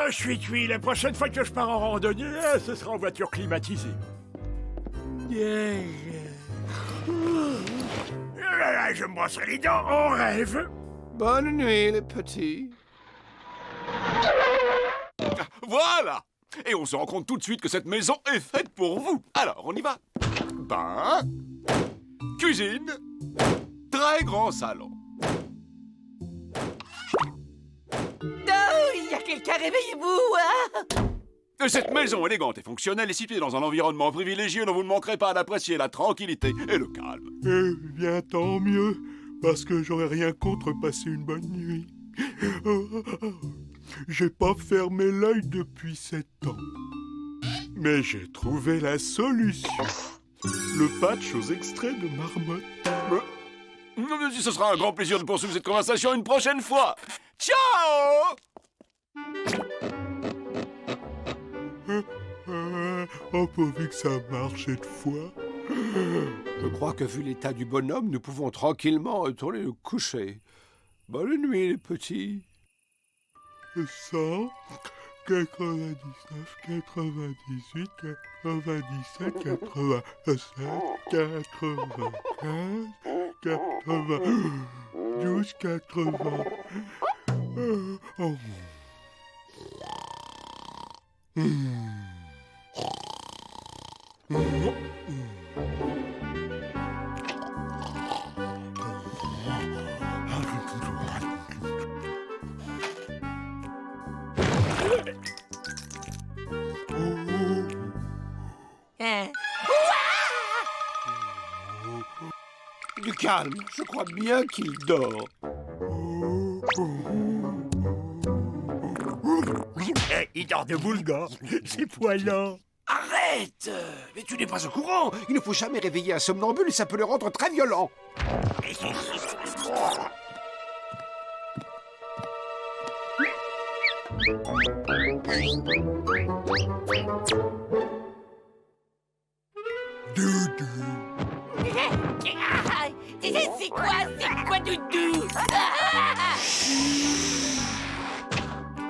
Je suis cuit. La prochaine fois que je pars en randonnée, ce sera en voiture climatisée. Je me brosserai les dents en rêve. Bonne nuit, les petits. Voilà! Et on se rend compte tout de suite que cette maison est faite pour vous. Alors, on y va. Bain, cuisine, très grand salon. Oh, il y a quelqu'un, réveillez-vous, hein? Cette maison élégante et fonctionnelle est située dans un environnement privilégié dont vous ne manquerez pas d'apprécier la tranquillité et le calme. Eh bien, tant mieux, parce que j'aurais rien contre passer une bonne nuit. J'ai pas fermé l'œil depuis 7 ans. Mais j'ai trouvé la solution. Le patch aux extraits de marmotte. Ce sera un grand plaisir de poursuivre cette conversation une prochaine fois. Ciao! Oh, pourvu que ça marche cette fois. Je crois que vu l'état du bonhomme, nous pouvons tranquillement retourner nous coucher. Bonne nuit, les petits. 100, 99, 98, 97, 87, 95, 92, 80. Oh. Hein? Du calme, je crois bien qu'il dort. Il dort debout, le gars. C'est poilant. Arrête! Mais tu n'es pas au courant. Il ne faut jamais réveiller un somnambule, ça peut le rendre très violent. C'est quoi, Doudou?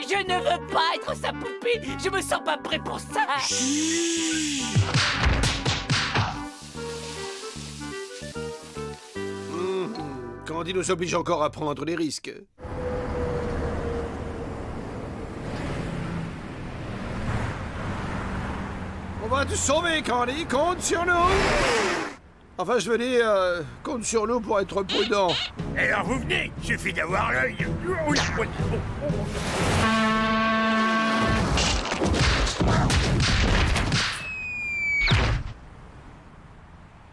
Je ne veux pas être sa poupée. Je me sens pas prêt pour ça. Candy nous oblige encore à prendre des risques. On va te sauver, Candy. Compte sur nous. Enfin, je veux dire, compte sur nous pour être prudent. Et alors vous venez, suffit d'avoir l'œil.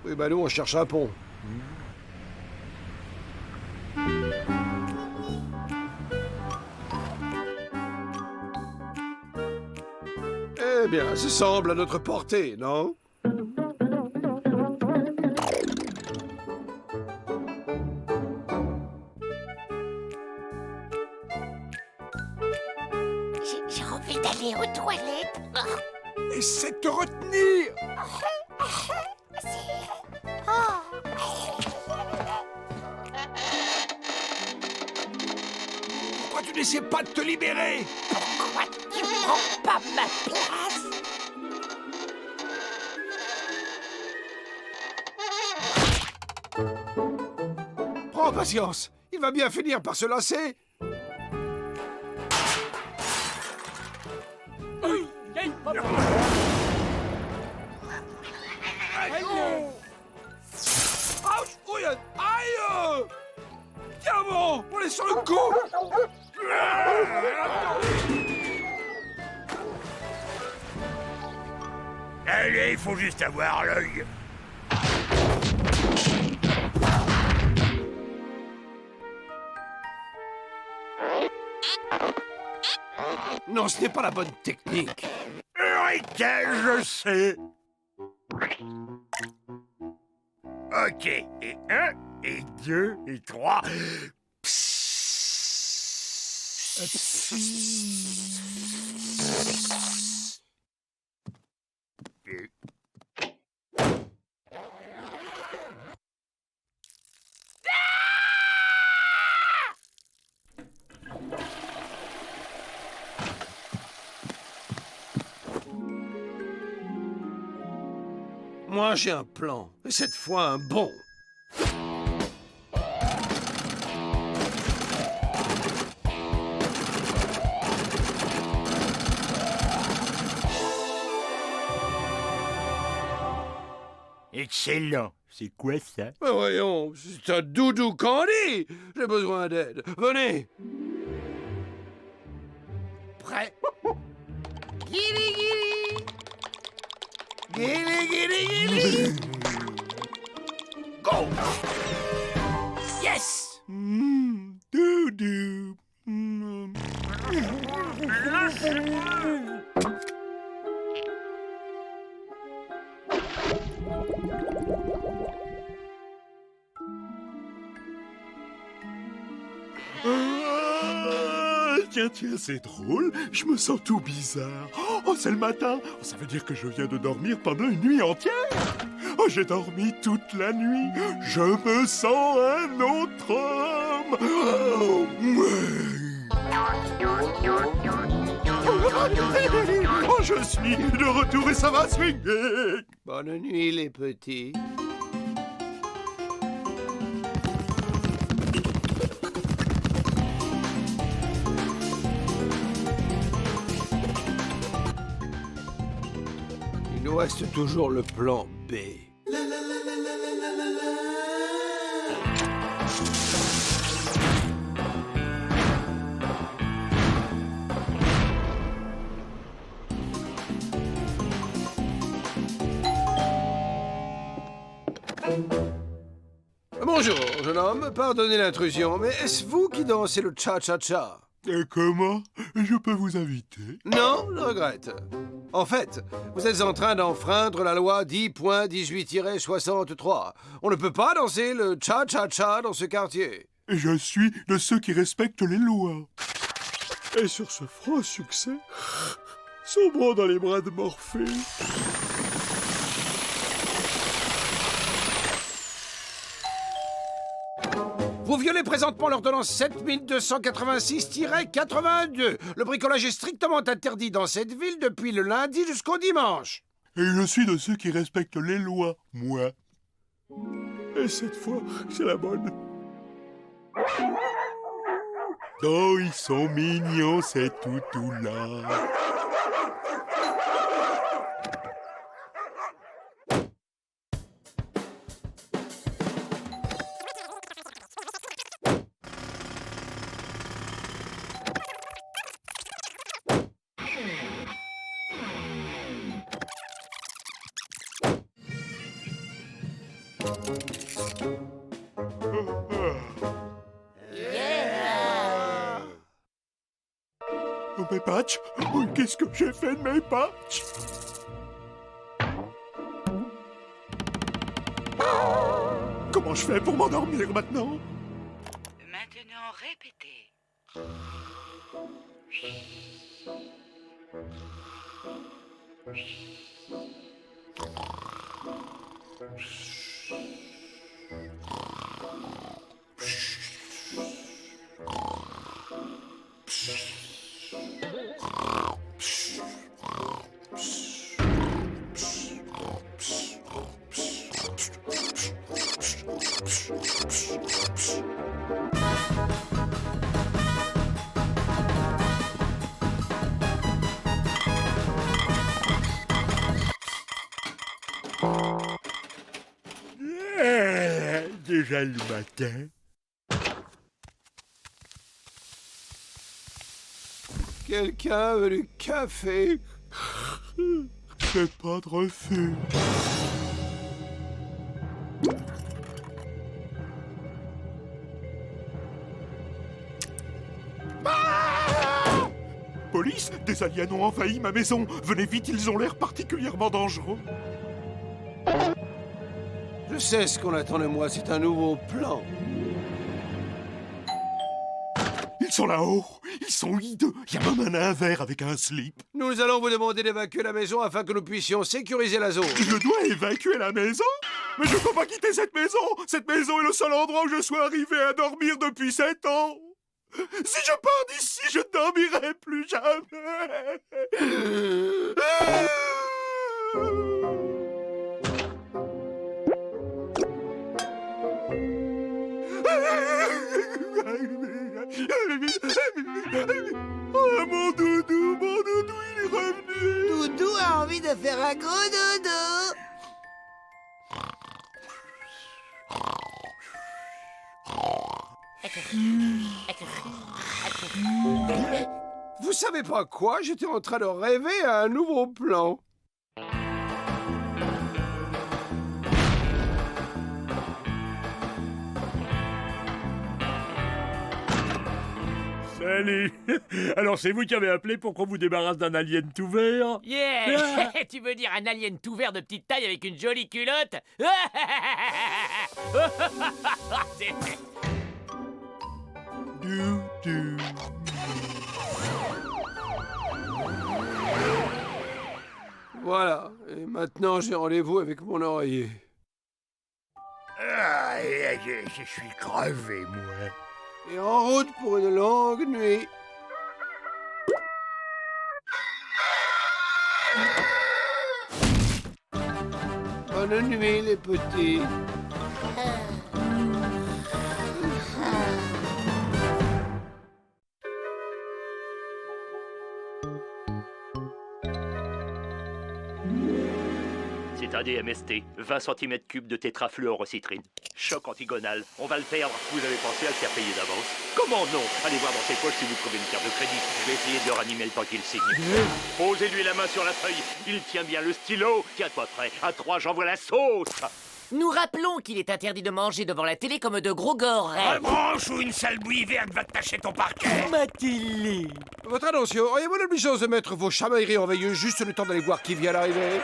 Oui, bah nous, on cherche un pont. Eh bien, ça semble à notre portée, non? J'ai envie d'aller aux toilettes. Essaie de te retenir! Pourquoi tu n'essaies pas de te libérer? Pourquoi tu prends pas ma place? Prends patience, il va bien finir par se lasser. Ouch! Ouille! Aïe! Tiens bon, on est sur le coup! Allez, il faut juste avoir l'œil. Non, ce n'est pas la bonne technique. Je sais. Ok, et 1, et 2, et 3. Moi, j'ai un plan. Et cette fois, un bon. Excellent. C'est quoi ça? Mais voyons, c'est un doudou candy. J'ai besoin d'aide. Venez. Prêt? Guili, guili. Guili, guili, guili. Go! Yes! Doudou. Tiens, c'est drôle. Je me sens tout bizarre. Oh, c'est le matin. Oh, ça veut dire que je viens de dormir pendant une nuit entière. Oh, j'ai dormi toute la nuit. Je me sens un autre homme. Oh, oh, je suis de retour et ça va swinguer. Bonne nuit, les petits. Il nous reste toujours le plan B. Bonjour, jeune homme. Pardonnez l'intrusion, mais est-ce vous qui dansez le cha-cha-cha? Et comment je peux vous inviter? Non, je regrette. En fait, vous êtes en train d'enfreindre la loi 10.18-63. On ne peut pas danser le cha-cha-cha dans ce quartier. Je suis de ceux qui respectent les lois. Et sur ce franc succès, sombrons dans les bras de Morphée. Vous violez présentement l'ordonnance 7286-82. Le bricolage est strictement interdit dans cette ville depuis le lundi jusqu'au dimanche. Et je suis de ceux qui respectent les lois, moi. Et cette fois, c'est la bonne. Oh, ils sont mignons, ces toutous-là. Oh, mes patchs! Oh, qu'est-ce que j'ai fait de mes patchs? Comment je fais pour m'endormir maintenant? Maintenant, répétez. Déjà le matin. Quelqu'un veut du café? Fais pas de refus. Police, des aliens ont envahi ma maison. Venez vite, ils ont l'air particulièrement dangereux. Je sais ce qu'on attend de moi, c'est un nouveau plan. Ils sont là-haut. Ils sont hideux. Il y a même un nain vert avec un slip. Nous allons vous demander d'évacuer la maison afin que nous puissions sécuriser la zone. Je dois évacuer la maison? Mais je peux pas quitter cette maison. Cette maison est le seul endroit où je sois arrivé à dormir depuis 7 ans. Si je pars d'ici, je ne dormirai plus jamais. Oh, mon doudou, il est revenu. Doudou a envie de faire un gros dodo. Vous savez pas quoi? J'étais en train de rêver à un nouveau plan. Salut. Alors c'est vous qui avez appelé pour qu'on vous débarrasse d'un alien tout vert? Yeah. Tu veux dire un alien tout vert de petite taille avec une jolie culotte? C'est fait. Doudou. Voilà, et maintenant j'ai rendez-vous avec mon oreiller. Ah, je suis crevé, moi. Et en route pour une longue nuit. Bonne nuit, les petits. C'est un DMST, 20 cm3 de tétrafluorocitrine. Choc antigonal. On va le perdre. Vous avez pensé à le faire payer d'avance? Comment non? Allez voir dans ses poches si vous trouvez une carte de crédit. Je vais essayer de le ranimer le temps qu'il signe. Posez-lui la main sur la feuille. Il tient bien le stylo. Tiens-toi prêt. À 3, j'envoie la sauce. Nous rappelons qu'il est interdit de manger devant la télé comme de gros gorets. Branche ou une sale bouillie verte va te tacher ton parquet. Ma télé. Votre attention, auriez-vous l'obligeance de mettre vos chamailleries en veilleuse juste le temps d'aller voir qui vient d'arriver?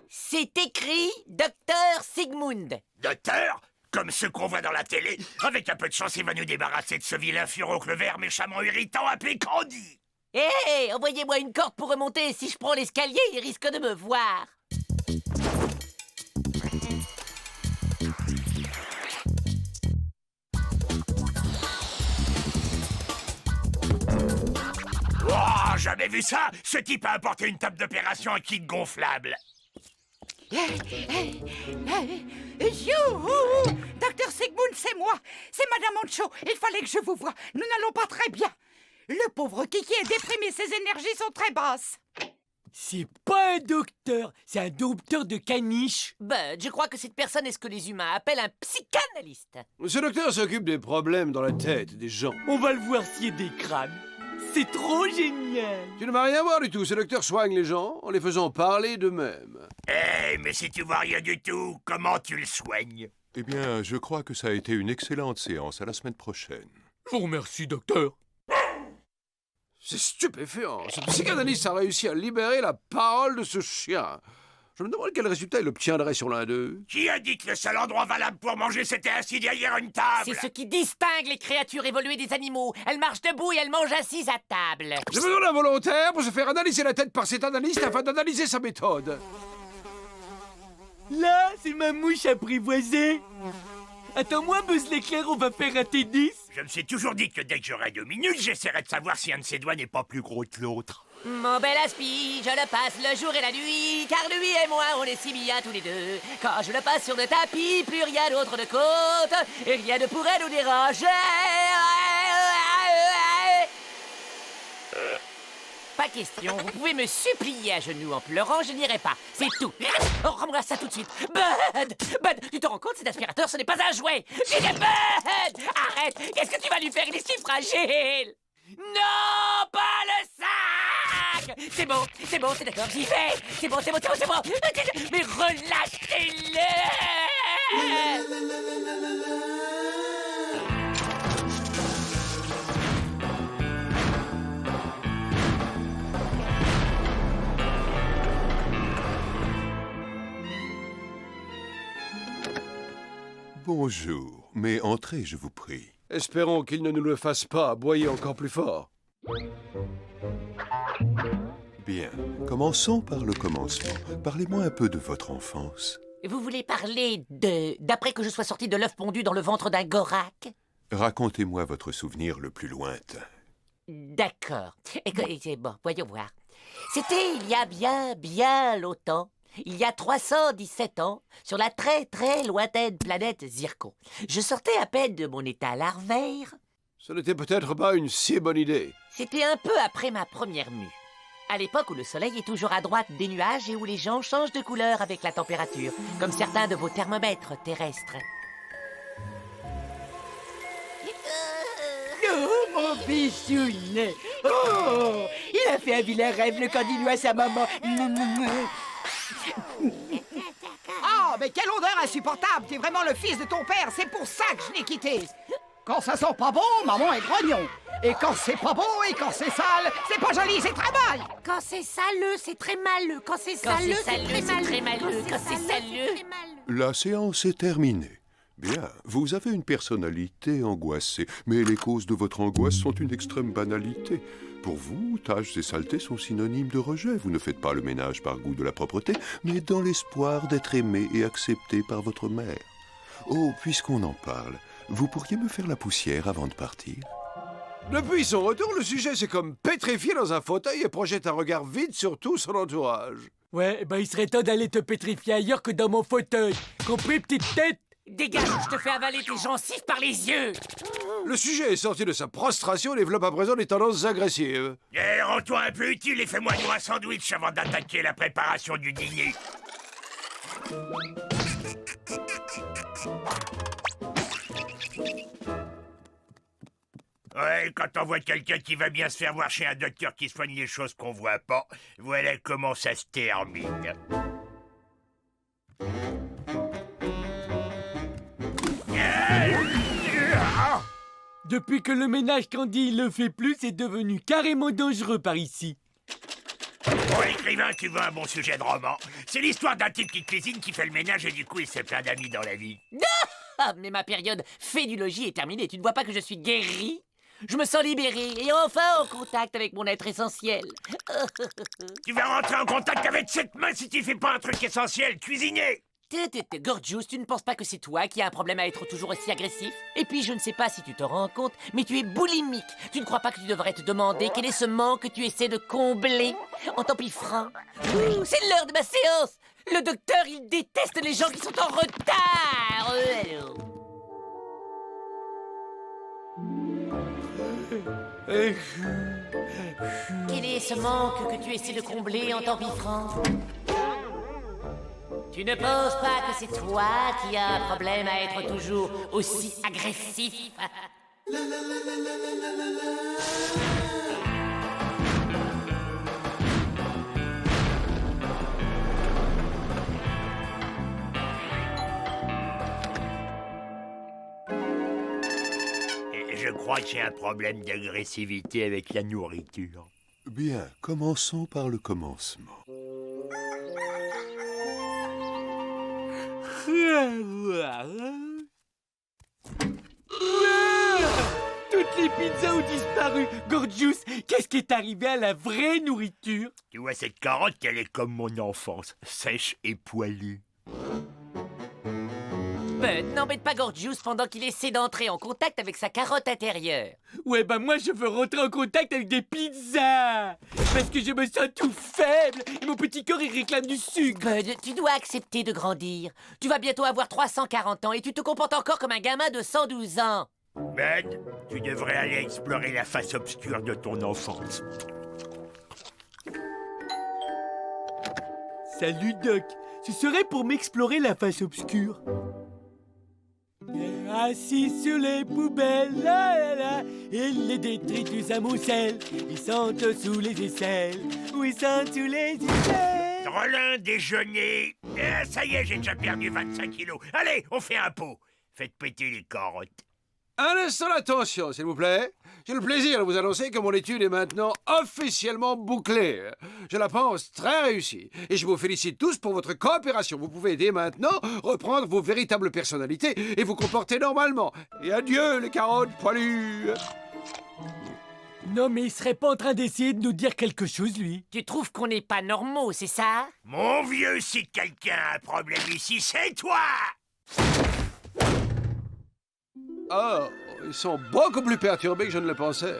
C'est écrit Docteur Sigmund. Docteur, comme ceux qu'on voit dans la télé, avec un peu de chance, il va nous débarrasser de ce vilain furoncle vert méchamment irritant appelé Candy. Hé, envoyez-moi une corde pour remonter. Si je prends l'escalier, il risque de me voir. Oh, jamais vu ça. Ce type a apporté une table d'opération à kit gonflable. Youhou! Docteur Sigmund, c'est moi. C'est Madame Ancho. Il fallait que je vous voie. Nous n'allons pas très bien. Le pauvre Kiki est déprimé. Ses énergies sont très basses. C'est pas un docteur, c'est un dompteur de caniche. Ben, je crois que cette personne est ce que les humains appellent un psychanalyste. Ce docteur s'occupe des problèmes dans la tête des gens. On va le voir scier des crânes. C'est trop génial. Tu ne vas rien voir du tout. Ce docteur soigne les gens en les faisant parler d'eux-mêmes. Eh, mais si tu vois rien du tout, comment tu le soignes? Eh bien, je crois que ça a été une excellente séance. À la semaine prochaine. Je vous remercie, docteur. C'est stupéfiant. Ce psychanalyste a réussi à libérer la parole de ce chien. Je me demande quel résultat il obtiendrait sur l'un d'eux. Qui a dit que le seul endroit valable pour manger, c'était assis derrière une table? C'est ce qui distingue les créatures évoluées des animaux. Elles marchent debout et elles mangent assises à table. J'ai besoin d'un volontaire pour se faire analyser la tête par cet analyste afin d'analyser sa méthode. Là, c'est ma mouche apprivoisée. Attends-moi, Buzz l'éclair, on va faire un tennis. Je me suis toujours dit que dès que j'aurai 2 minutes, j'essaierai de savoir si un de ses doigts n'est pas plus gros que l'autre. Mon bel aspi, je le passe le jour et la nuit, car lui et moi, on est si bien tous les deux. Quand je le passe sur le tapis, plus rien d'autre de côte, et rien ne pourrait nous déranger. Pas question, vous pouvez me supplier à genoux en pleurant, je n'irai pas. C'est tout. Oh, rends-moi ça tout de suite. Bud, tu te rends compte, cet aspirateur, ce n'est pas un jouet. J'ai des Bud! Arrête, qu'est-ce que tu vas lui faire? Il est si fragile. Non, pas le sac! C'est bon, c'est d'accord, j'y vais. C'est bon. Mais relâchez-le! Bonjour, mais entrez, je vous prie. Espérons qu'il ne nous le fasse pas aboyer encore plus fort. Bien, commençons par le commencement. Parlez-moi un peu de votre enfance. Vous voulez parler d'après que je sois sorti de l'œuf pondu dans le ventre d'un gorak? Racontez-moi votre souvenir le plus lointain. D'accord. Écoutez, bon, voyons voir. C'était il y a bien longtemps. Il y a 317 ans, sur la très lointaine planète Zircon. Je sortais à peine de mon état larvaire. Ce n'était peut-être pas une si bonne idée. C'était un peu après ma première mue. À l'époque où le soleil est toujours à droite des nuages et où les gens changent de couleur avec la température, comme certains de vos thermomètres terrestres. Oh, mon bichounet! Oh! Il a fait un vilain rêve, le candidat à sa maman. Oh, mais quelle odeur insupportable! T'es vraiment le fils de ton père, c'est pour ça que je l'ai quitté! Quand ça sent pas bon, maman est grognon! Et quand c'est pas bon et quand c'est sale, c'est pas joli, c'est très mal! Quand c'est saleux, c'est très maleux. Quand c'est Quand saleux, c'est c'est très maleux. Quand c'est saleux. La séance est terminée. Bien, vous avez une personnalité angoissée, mais les causes de votre angoisse sont une extrême banalité. Pour vous, tâches et saletés sont synonymes de rejet. Vous ne faites pas le ménage par goût de la propreté, mais dans l'espoir d'être aimé et accepté par votre mère. Oh, puisqu'on en parle, vous pourriez me faire la poussière avant de partir? Depuis son retour, le sujet s'est comme pétrifié dans un fauteuil et projette un regard vide sur tout son entourage. Ouais, ben il serait temps d'aller te pétrifier ailleurs que dans mon fauteuil. Compris, petite tête? Dégage, je te fais avaler tes gencives par les yeux. Le sujet est sorti de sa prostration et développe à présent des tendances agressives. Eh, rends-toi un peu utile et fais-moi nous un sandwich avant d'attaquer la préparation du dîner. Ouais, quand on voit quelqu'un qui va bien se faire voir chez un docteur qui soigne les choses qu'on voit pas, voilà comment ça se termine. Depuis que le ménage Candy le fait plus, c'est devenu carrément dangereux par ici. Pour l'écrivain, tu veux un bon sujet de roman. C'est l'histoire d'un type qui cuisine, qui fait le ménage et du coup il se fait plein d'amis dans la vie. Ah, mais ma période fédulogie est terminée. Tu ne vois pas que je suis guéri? Je me sens libéré et enfin en contact avec mon être essentiel. Tu vas rentrer en contact avec cette main si tu fais pas un truc essentiel, cuisiner. Gorgeous, tu ne penses pas que c'est toi qui as un problème à être toujours aussi agressif? Et puis, je ne sais pas si tu te rends compte, mais tu es boulimique. Tu ne crois pas que tu devrais te demander quel est ce manque que tu essaies de combler en t'empiffrant? Ouh, c'est l'heure de ma séance! Le docteur, il déteste les gens qui sont en retard! Quel est ce manque que tu essaies de combler en t'empiffrant? Tu ne penses pas que c'est toi qui as un problème à être toujours aussi agressif? Je crois que j'ai un problème d'agressivité avec la nourriture. Bien, commençons par le commencement. Toutes les pizzas ont disparu. Gorgeous, qu'est-ce qui est arrivé à la vraie nourriture? Tu vois cette carotte, elle est comme mon enfance, sèche et poilue. N'embête pas Gorgeous pendant qu'il essaie d'entrer en contact avec sa carotte intérieure. Ouais, bah moi je veux rentrer en contact avec des pizzas. Parce que je me sens tout faible et mon petit corps il réclame du sucre. Bud, tu dois accepter de grandir. Tu vas bientôt avoir 340 ans et tu te comportes encore comme un gamin de 112 ans. Bud, tu devrais aller explorer la face obscure de ton enfance. Salut Doc, ce serait pour m'explorer la face obscure. Assis sur les poubelles, il les détritus amoncellent. Ils sentent sous les aisselles, oui, ils sentent sous les aisselles. Drôlin déjeuner. Ça y est, j'ai déjà perdu 25 kilos. Allez, on fait un pot. Faites péter les carottes. Un instant d'attention, s'il vous plaît. J'ai le plaisir de vous annoncer que mon étude est maintenant officiellement bouclée. Je la pense très réussie. Et je vous félicite tous pour votre coopération. Vous pouvez dès maintenant reprendre vos véritables personnalités et vous comporter normalement. Et adieu, les carottes poilues. Non, mais il serait pas en train d'essayer de nous dire quelque chose, lui? Tu trouves qu'on n'est pas normaux, c'est ça? Mon vieux, si quelqu'un a un problème ici, c'est toi! Oh, ils sont beaucoup plus perturbés que je ne le pensais.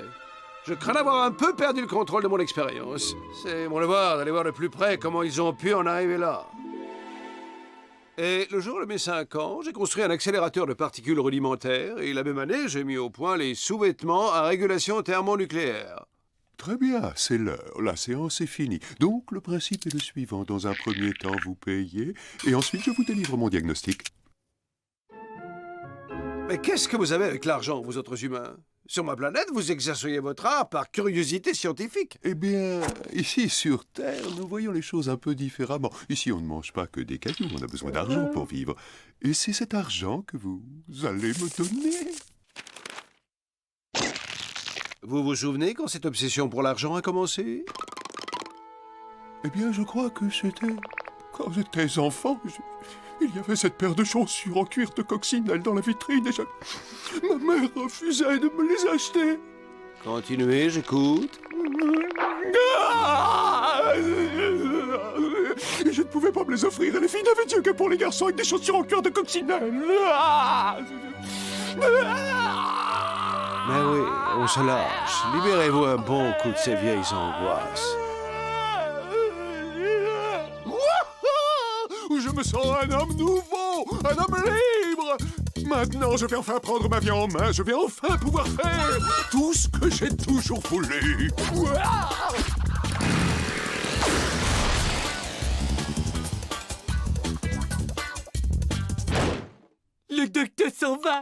Je crains d'avoir un peu perdu le contrôle de mon expérience. C'est mon devoir d'aller voir de plus près comment ils ont pu en arriver là. Et le jour de mes 5 ans, j'ai construit un accélérateur de particules rudimentaires et la même année, j'ai mis au point les sous-vêtements à régulation thermonucléaire. Très bien, c'est l'heure. La séance est finie. Donc, le principe est le suivant. Dans un premier temps, vous payez, et ensuite, je vous délivre mon diagnostic. Mais qu'est-ce que vous avez avec l'argent, vous autres humains? Sur ma planète, vous exerceriez votre art par curiosité scientifique. Eh bien, ici, sur Terre, nous voyons les choses un peu différemment. Ici, on ne mange pas que des cailloux, on a besoin d'argent pour vivre. Et c'est cet argent que vous allez me donner. Vous vous souvenez quand cette obsession pour l'argent a commencé? Eh bien, je crois que c'était... Quand j'étais enfant, il y avait cette paire de chaussures en cuir de coccinelle dans la vitrine et ma mère refusait de me les acheter. Continuez, j'écoute. Je ne pouvais pas me les offrir et les filles n'avaient Dieu que pour les garçons avec des chaussures en cuir de coccinelle. Mais oui, on se lâche. Libérez-vous un bon coup de ces vieilles angoisses. Je me sens un homme nouveau, un homme libre. Maintenant, je vais enfin prendre ma vie en main. Je vais enfin pouvoir faire tout ce que j'ai toujours voulu. Le docteur s'en va.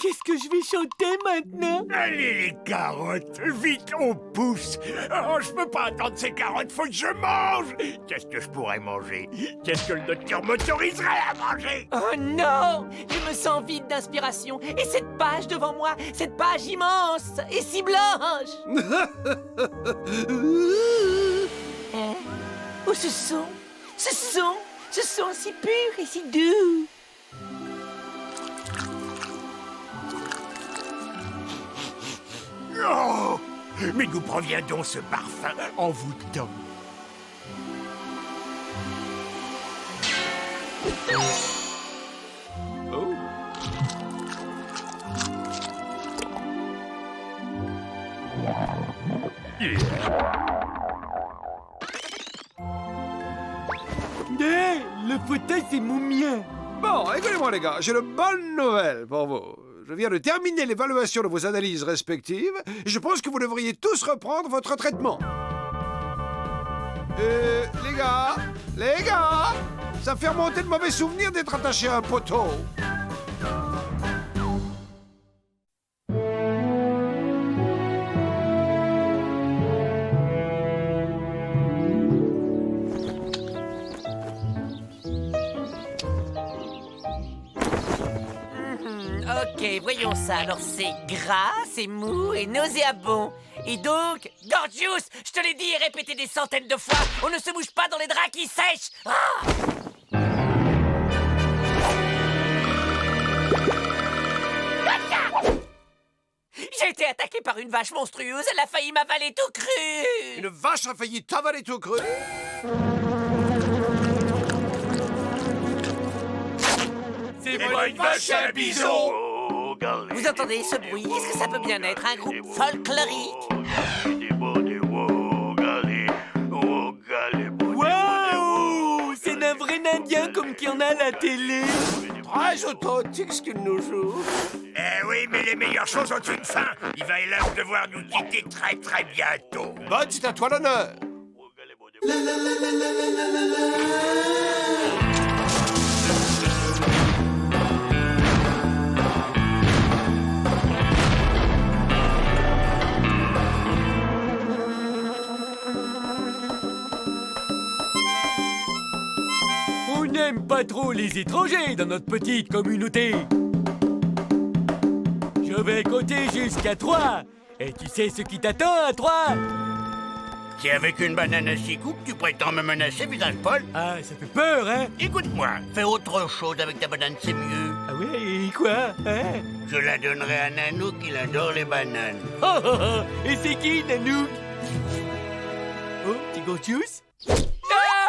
Qu'est-ce que je vais chanter maintenant? Allez, les carottes, vite, on pousse. Oh, je peux pas attendre ces carottes, faut que je mange. Qu'est-ce que je pourrais manger? Qu'est-ce que le docteur m'autoriserait à manger? Oh non! Je me sens vide d'inspiration. Et cette page devant moi, cette page immense et si blanche! Hein? Oh, ce son si pur et si doux! Oh, mais d'où provient donc ce parfum envoûtant? Oh. Hé, le fauteuil, c'est mon mien. Bon, écoutez-moi les gars, j'ai de bonnes nouvelles pour vous. Je viens de terminer l'évaluation de vos analyses respectives et je pense que vous devriez tous reprendre votre traitement. Les gars, ça fait remonter de mauvais souvenirs d'être attaché à un poteau. Ok, voyons ça. Alors c'est gras, c'est mou et nauséabond. Et donc, Gorgius, je te l'ai dit et répété des centaines de fois, on ne se bouge pas dans les draps qui sèchent. Ah! J'ai été attaqué par une vache monstrueuse, elle a failli m'avaler tout cru. Une vache a failli t'avaler tout cru. C'est pas une vache, un bison. Vous entendez ce bruit? Est-ce que ça peut bien être un groupe folklorique? Waouh! C'est un vrai Indien comme qu'il y en a à la télé. Très authentique ce qu'il nous joue. Eh oui, mais les meilleures choses ont une fin. Il va hélas devoir nous quitter très très bientôt. Bud, c'est à toi l'honneur. On n'aime pas trop les étrangers dans notre petite communauté. Je vais compter jusqu'à 3. Et tu sais ce qui t'attend à 3? C'est avec une banane à 6 coups que tu prétends me menacer, visage Paul? Ah, ça fait peur, hein? Écoute-moi, fais autre chose avec ta banane, c'est mieux. Ah ouais, et quoi, hein? Je la donnerai à Nanook, il adore les bananes. Oh, oh, oh. Et c'est qui, Nanook? Oh, petit Gorgius? Ah!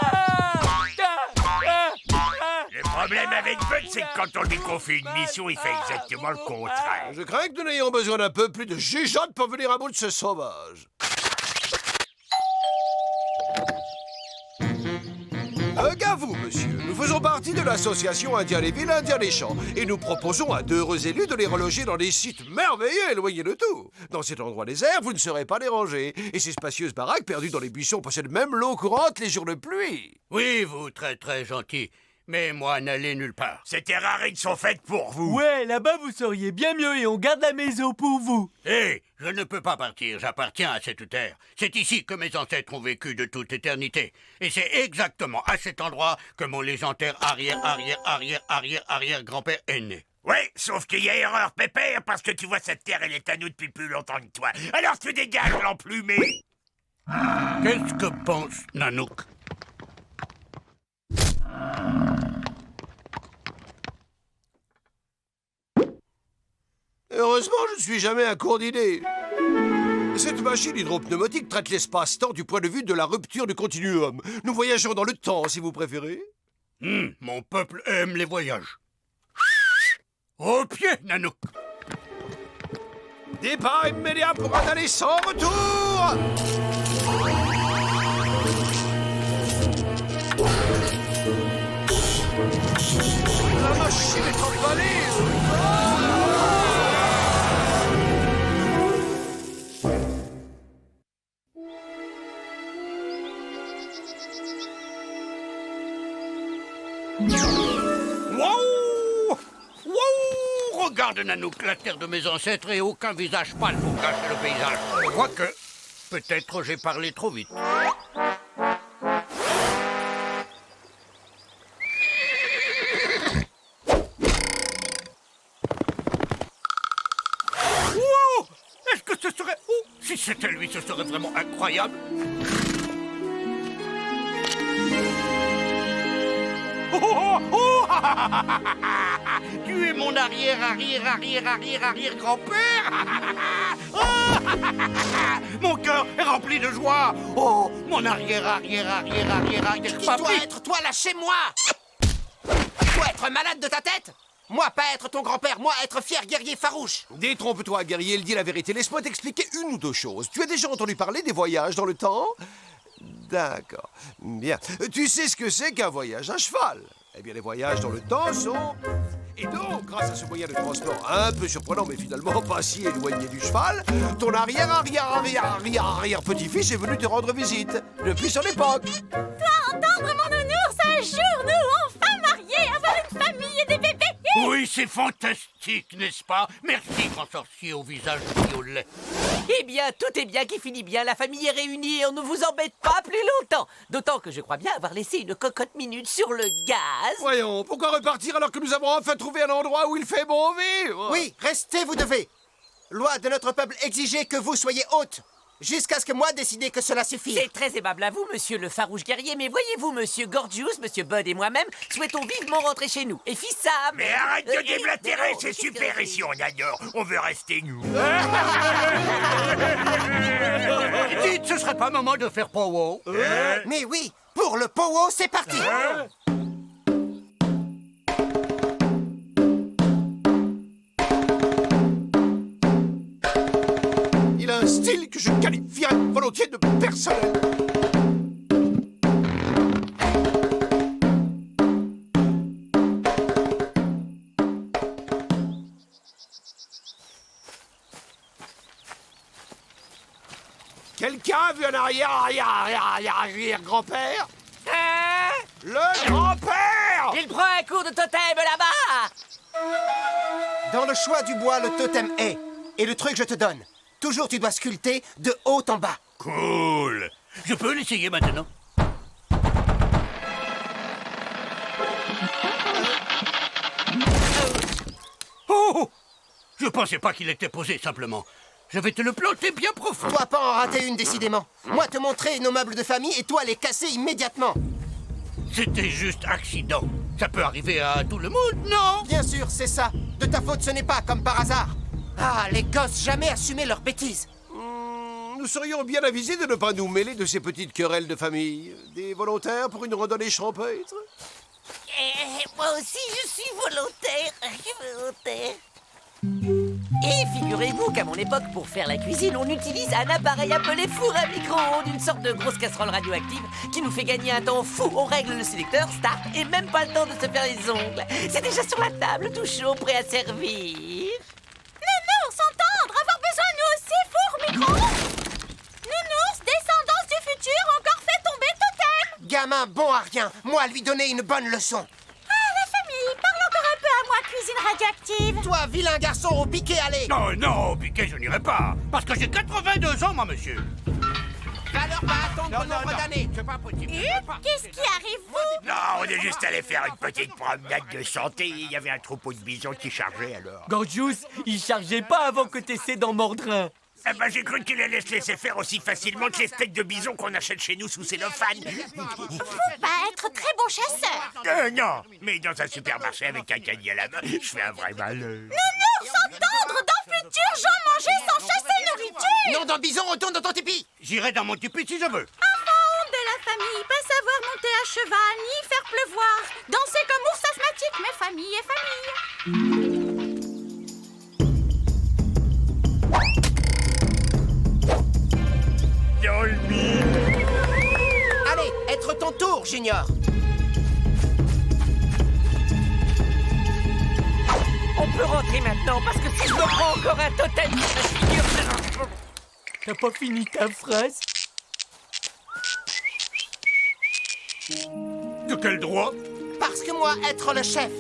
Ah! Ah! Ah! J'ai pas problème avec Bud, c'est que quand on lui confie une mission, il fait exactement le contraire. Je crains que nous n'ayons besoin d'un peu plus de jugeote pour venir à bout de ce sauvage. Gars, vous, monsieur, nous faisons partie de l'association Indien les villes, Indien les champs, et nous proposons à d'heureux élus de les reloger dans des sites merveilleux éloignés de tout. Dans cet endroit désert, vous ne serez pas dérangés, et ces spacieuses baraques perdues dans les buissons possèdent même l'eau courante les jours de pluie. Oui, vous, très très gentil. Mais moi, n'allez nulle part. Ces terrarides sont faites pour vous. Ouais, là-bas vous seriez bien mieux et on garde la maison pour vous. Hé, je ne peux pas partir, j'appartiens à cette terre. C'est ici que mes ancêtres ont vécu de toute éternité. Et c'est exactement à cet endroit que mon légendaire arrière-arrière-arrière-arrière-arrière-grand-père est né. Ouais, sauf qu'il y a erreur, Pépère, parce que tu vois, cette terre, elle est à nous depuis plus longtemps que toi. Alors tu dégages, l'emplumé. Qu'est-ce que pense Nanook? Heureusement, je ne suis jamais à court d'idées. Cette machine hydropneumatique traite l'espace-temps du point de vue de la rupture du continuum. Nous voyageons dans le temps, si vous préférez. Mon peuple aime les voyages. Au pied, Nanook. Départ immédiat pour un aller sans retour. La machine est emballée. Wow! Wow! Regarde, Nanook, la terre de mes ancêtres et aucun visage pâle pour cacher le paysage. Quoique, peut-être j'ai parlé trop vite. Wow! Est-ce que ce serait... Oh, si c'était lui, ce serait vraiment incroyable. Tu es mon arrière-arrière-arrière-arrière-arrière-grand-père. Mon cœur est rempli de joie. Oh, mon arrière-arrière-arrière-arrière-arrière... Qui doit être toi, lâchez-moi! Toi être malade de ta tête? Moi pas être ton grand-père, moi être fier guerrier farouche. Détrompe-toi, guerrier, il dit la vérité. Laisse-moi t'expliquer une ou deux choses. Tu as déjà entendu parler des voyages dans le temps? D'accord. Bien. Tu sais ce que c'est qu'un voyage à cheval? Eh bien, les voyages dans le temps sont... Et donc, grâce à ce moyen de transport un peu surprenant, mais finalement pas si éloigné du cheval, ton arrière-arrière-arrière-arrière-arrière-petit-fils est venu te rendre visite, depuis son époque. Toi, entendre mon nounours un jour, nous, enfin mariés, avoir une famille et des bébés. Oui, c'est fantastique, n'est-ce pas? Merci, grand sorcier au visage violet. Eh bien, tout est bien qui finit bien. La famille est réunie et on ne vous embête pas plus longtemps. D'autant que je crois bien avoir laissé une cocotte minute sur le gaz. Voyons, pourquoi repartir alors que nous avons enfin trouvé un endroit où il fait bon vivre? Oui, restez, vous devez. Loi de notre peuple exigeait que vous soyez hôte, jusqu'à ce que moi décide que cela suffit. C'est très aimable à vous, monsieur le farouche guerrier, mais voyez-vous, monsieur Gorgeous, monsieur Bud et moi-même souhaitons vivement rentrer chez nous. Et fils Sam... Mais arrête de déblatérer, c'est super ici, on adore. On veut rester nous. Dites, ce serait pas un moment de faire powo? Mais oui, pour le powo, c'est parti. Il a un style que je qualifierais volontiers de personnel. Quelqu'un a vu un arrière-arrière-arrière-arrière-grand-père? Hein? Le grand-père! Il prend un coup de totem là-bas! Dans le choix du bois, le totem est. Et le truc, je te donne. Toujours, tu dois sculpter de haut en bas. Cool. Je peux l'essayer maintenant? Oh! Je pensais pas qu'il était posé, simplement. Je vais te le planter bien profond. Toi, pas en rater une, décidément. Moi, te montrer nos meubles de famille et toi, les casser immédiatement. C'était juste accident. Ça peut arriver à tout le monde, non? Bien sûr, c'est ça. De ta faute, ce n'est pas comme par hasard. Ah, les gosses, jamais assumer leurs bêtises. Nous serions bien avisés de ne pas nous mêler de ces petites querelles de famille. Des volontaires pour une randonnée champêtre? Moi aussi, je suis volontaire. Et figurez-vous qu'à mon époque, pour faire la cuisine, on utilise un appareil appelé four à micro-ondes, une sorte de grosse casserole radioactive qui nous fait gagner un temps fou. On règle le sélecteur, start, et même pas le temps de se faire les ongles. C'est déjà sur la table, tout chaud, prêt à servir. Nounours, entendre, avoir besoin nous aussi, four micro-ondes. Nounours, descendance du futur, encore fait tomber totem. Gamin bon à rien, moi lui donner une bonne leçon. Parle encore un peu à moi, cuisine radioactive. Toi, vilain garçon, au piquet, allez. Non, non, au piquet, je n'irai pas. Parce que j'ai 82 ans, moi, monsieur. Va leur pas attendre nombre d'années. C'est pas possible. Qu'est-ce qui arrive, vous? Non, on est juste allé faire une petite promenade de santé. Il y avait un troupeau de bisons qui chargeait alors. Gorgeous, il chargeait pas avant que t'essaies d'en mordre un. Eh ben, j'ai cru qu'il allait se laisser faire aussi facilement que les steaks de bison qu'on achète chez nous sous cellophane. Faut pas être très bon chasseur. Non, mais dans un supermarché avec un caddie à la main, je fais un vrai malheur. Nounours, entendre, dans futur, j'en mangeais sans chasser nourriture. Non, dans le bison, retourne dans ton tipi. J'irai dans mon tipi si je veux. Enfant honte de la famille, pas savoir monter à cheval, ni faire pleuvoir. Danser comme ours asthmatique, mais famille est famille. Dans le mille. Allez, être ton tour, Junior. On peut rentrer maintenant, parce que si je me prends encore un totem, ça figure. T'as pas fini ta phrase? De quel droit? Parce que moi, être le chef,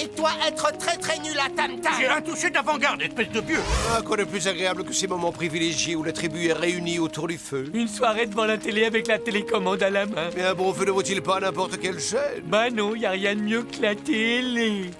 et toi, être très très nul à tam-tam. J'ai un toucher d'avant-garde, espèce de vieux. Ah, quoi de plus agréable que ces moments privilégiés où la tribu est réunie autour du feu? Une soirée devant la télé avec la télécommande à la main. Mais un bon feu ne vaut-il pas n'importe quelle chaîne? Bah non, y a rien de mieux que la télé.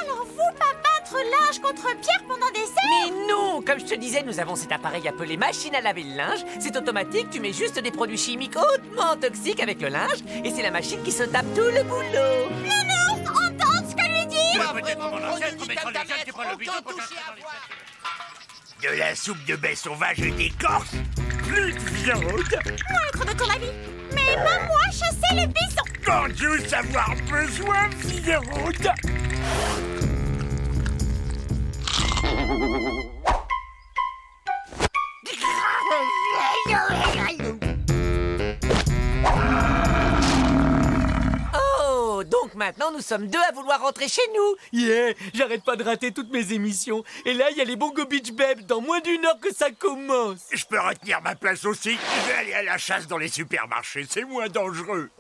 Alors vous, pas battre linge contre pierre pendant des heures? Mais non, comme je te disais, nous avons cet appareil appelé machine à laver le linge. C'est automatique, tu mets juste des produits chimiques hautement toxiques avec le linge, et c'est la machine qui se tape tout le boulot. Nounours, entendre ce que lui dit. Peut-être mon ancêtre mettra les jeunes, tu prends le bison pour De la soupe de baie sauvage d'écorce. Plus de viande. Moi être de ton avis, mais pas moi chasser les bisons. Gorgeous avoir besoin de viande. Oh, donc maintenant nous sommes deux à vouloir rentrer chez nous. Yeah, j'arrête pas de rater toutes mes émissions. Et là, il y a les Bongo Beach Babes dans moins d'une heure que ça commence. Je peux retenir ma place aussi. Je vais aller à la chasse dans les supermarchés. C'est moins dangereux.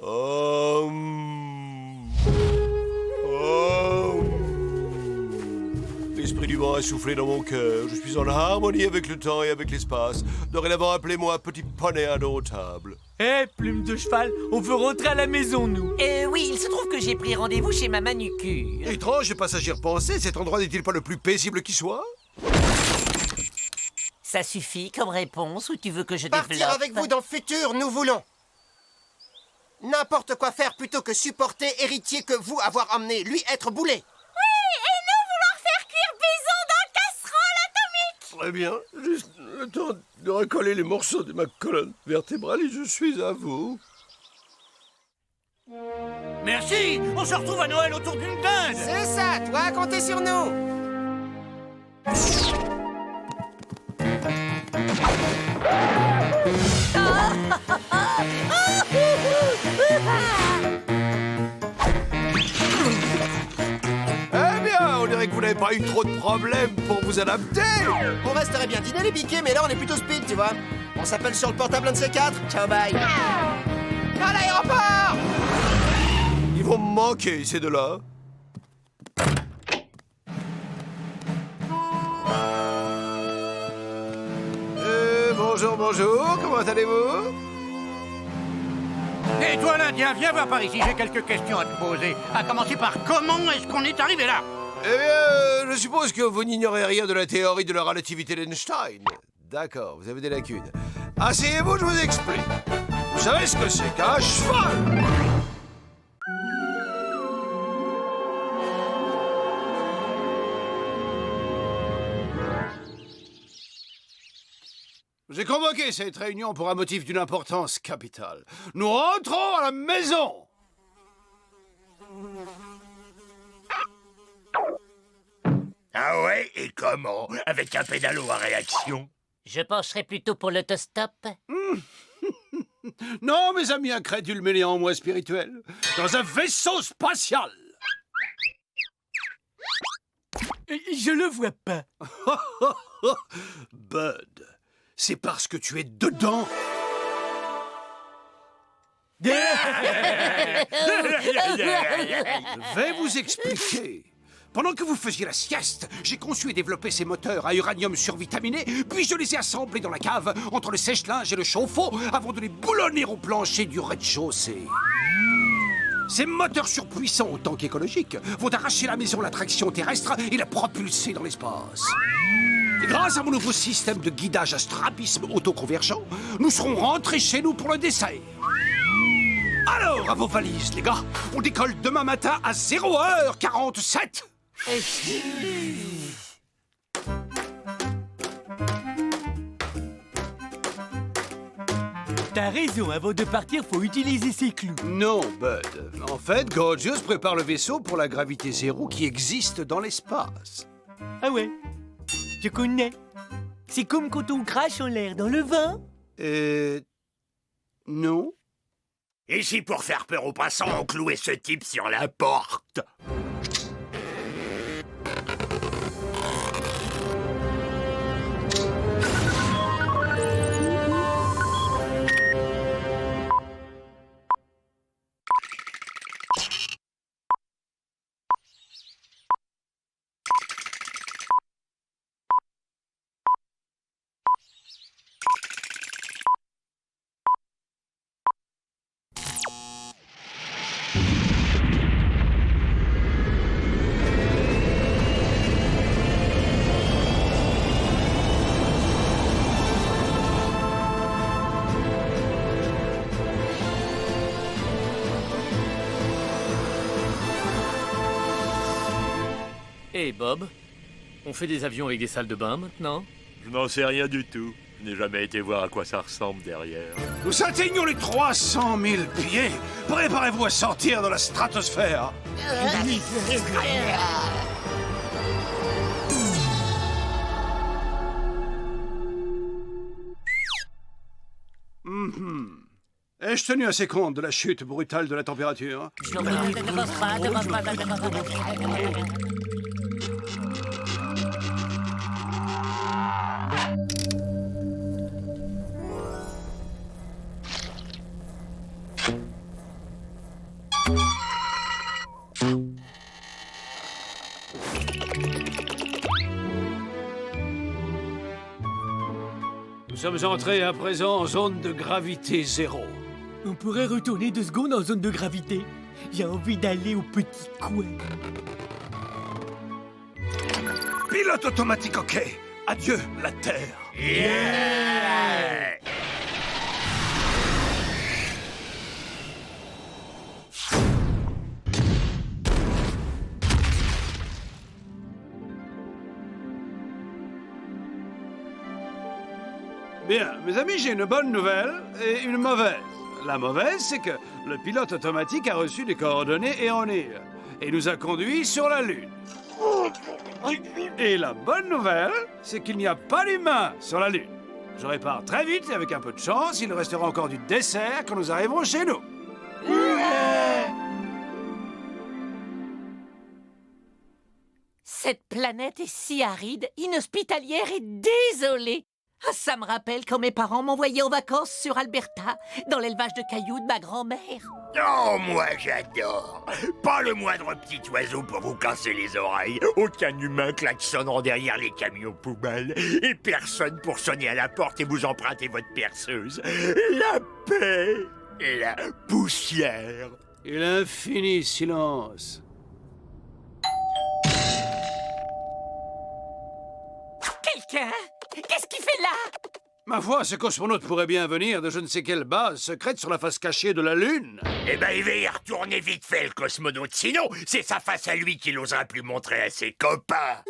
L'esprit du vent a soufflé dans mon cœur. Je suis en harmonie avec le temps et avec l'espace. Dorénavant, appelez-moi petit poney indomptable. Eh, plume de cheval, on veut rentrer à la maison, nous. Oui, il se trouve que j'ai pris rendez-vous chez ma manucure. Étrange, j'ai pas à y repenser. Cet endroit n'est-il pas le plus paisible qui soit? Ça suffit comme réponse ou tu veux que je Partir développe? avec vous dans le futur, nous voulons. N'importe quoi faire plutôt que supporter héritier que vous avoir emmené, lui être boulet. Et nous vouloir faire cuire bison dans casserole atomique. Très bien. Juste le temps de recoller les morceaux de ma colonne vertébrale et je suis à vous. Merci. On se retrouve à Noël autour d'une dinde. C'est ça, toi, comptez sur nous. Eh bien, on dirait que vous n'avez pas eu trop de problèmes pour vous adapter. On resterait bien dîner les biquets, mais là on est plutôt speed, tu vois. On s'appelle sur le portable un de ces quatre. Ciao, bye. À l'aéroport. Ils vont me manquer, ces deux-là. Bonjour, bonjour, comment allez-vous? Et toi, l'Indien, viens voir par ici, j'ai quelques questions à te poser. À commencer par comment est-ce qu'on est arrivé là? Eh bien, je suppose que vous n'ignorez rien de la théorie de la relativité d'Einstein. D'accord, vous avez des lacunes. Asseyez-vous, je vous explique. Vous savez ce que c'est qu'un cheval? J'ai convoqué cette réunion pour un motif d'une importance capitale. Nous rentrons à la maison. Ah ouais, et comment? Avec un pédalo à réaction? Je pencherais plutôt pour l'autostop. Non, mes amis incrédules mais néanmoins spirituels, dans un vaisseau spatial. Je le vois pas. Bud, c'est parce que tu es dedans. Je vais vous expliquer. Pendant que vous faisiez la sieste, j'ai conçu et développé ces moteurs à uranium survitaminé, puis je les ai assemblés dans la cave, entre le sèche-linge et le chauffe-eau, avant de les boulonner au plancher du rez-de-chaussée. Ces moteurs surpuissants autant qu'écologiques vont arracher la maison à l'attraction terrestre et la propulser dans l'espace. Et grâce à mon nouveau système de guidage à strabisme autoconvergent, nous serons rentrés chez nous pour le dessert. Alors, à vos valises, les gars, on décolle demain matin à 0h47. T'as raison, avant de partir, faut utiliser ses clous. Non, Bud. En fait, Gorgeous prépare le vaisseau pour la gravité zéro qui existe dans l'espace. Ah ouais, je connais. C'est comme quand on crache en l'air dans le vin. Non. Et si pour faire peur aux passants, on clouait ce type sur la porte? Hey Bob, on fait des avions avec des salles de bain maintenant? Je n'en sais rien du tout. Je n'ai jamais été voir à quoi ça ressemble derrière. Nous atteignons les 300 000 pieds. Préparez-vous à sortir dans la stratosphère. Ai-je tenu assez compte de la chute brutale de la température? Nous sommes entrés à présent en zone de gravité zéro. On pourrait retourner 2 secondes en zone de gravité. J'ai envie d'aller au petit coin. Pilote automatique, ok. Adieu, la Terre. Yeah! Bien, mes amis, j'ai une bonne nouvelle et une mauvaise. La mauvaise, c'est que le pilote automatique a reçu des coordonnées éoniques et nous a conduits sur la Lune. Et la bonne nouvelle, c'est qu'il n'y a pas d'humains sur la Lune. Je répare très vite et avec un peu de chance, il nous restera encore du dessert quand nous arriverons chez nous. Cette planète est si aride, inhospitalière et désolée. Ah, ça me rappelle quand mes parents m'envoyaient en vacances sur Alberta, dans l'élevage de cailloux de ma grand-mère. Oh, moi j'adore. Pas le moindre petit oiseau pour vous casser les oreilles. Aucun humain klaxonnant derrière les camions poubelles. Et personne pour sonner à la porte et vous emprunter votre perceuse. La paix. La poussière. Et l'infini silence. Quelqu'un? Qu'est-ce qu'il fait là? Ma foi, ce cosmonaute pourrait bien venir de je ne sais quelle base secrète sur la face cachée de la Lune. Eh ben, il va y retourner vite fait, le cosmonaute. Sinon, c'est sa face à lui qu'il n'osera plus montrer à ses copains.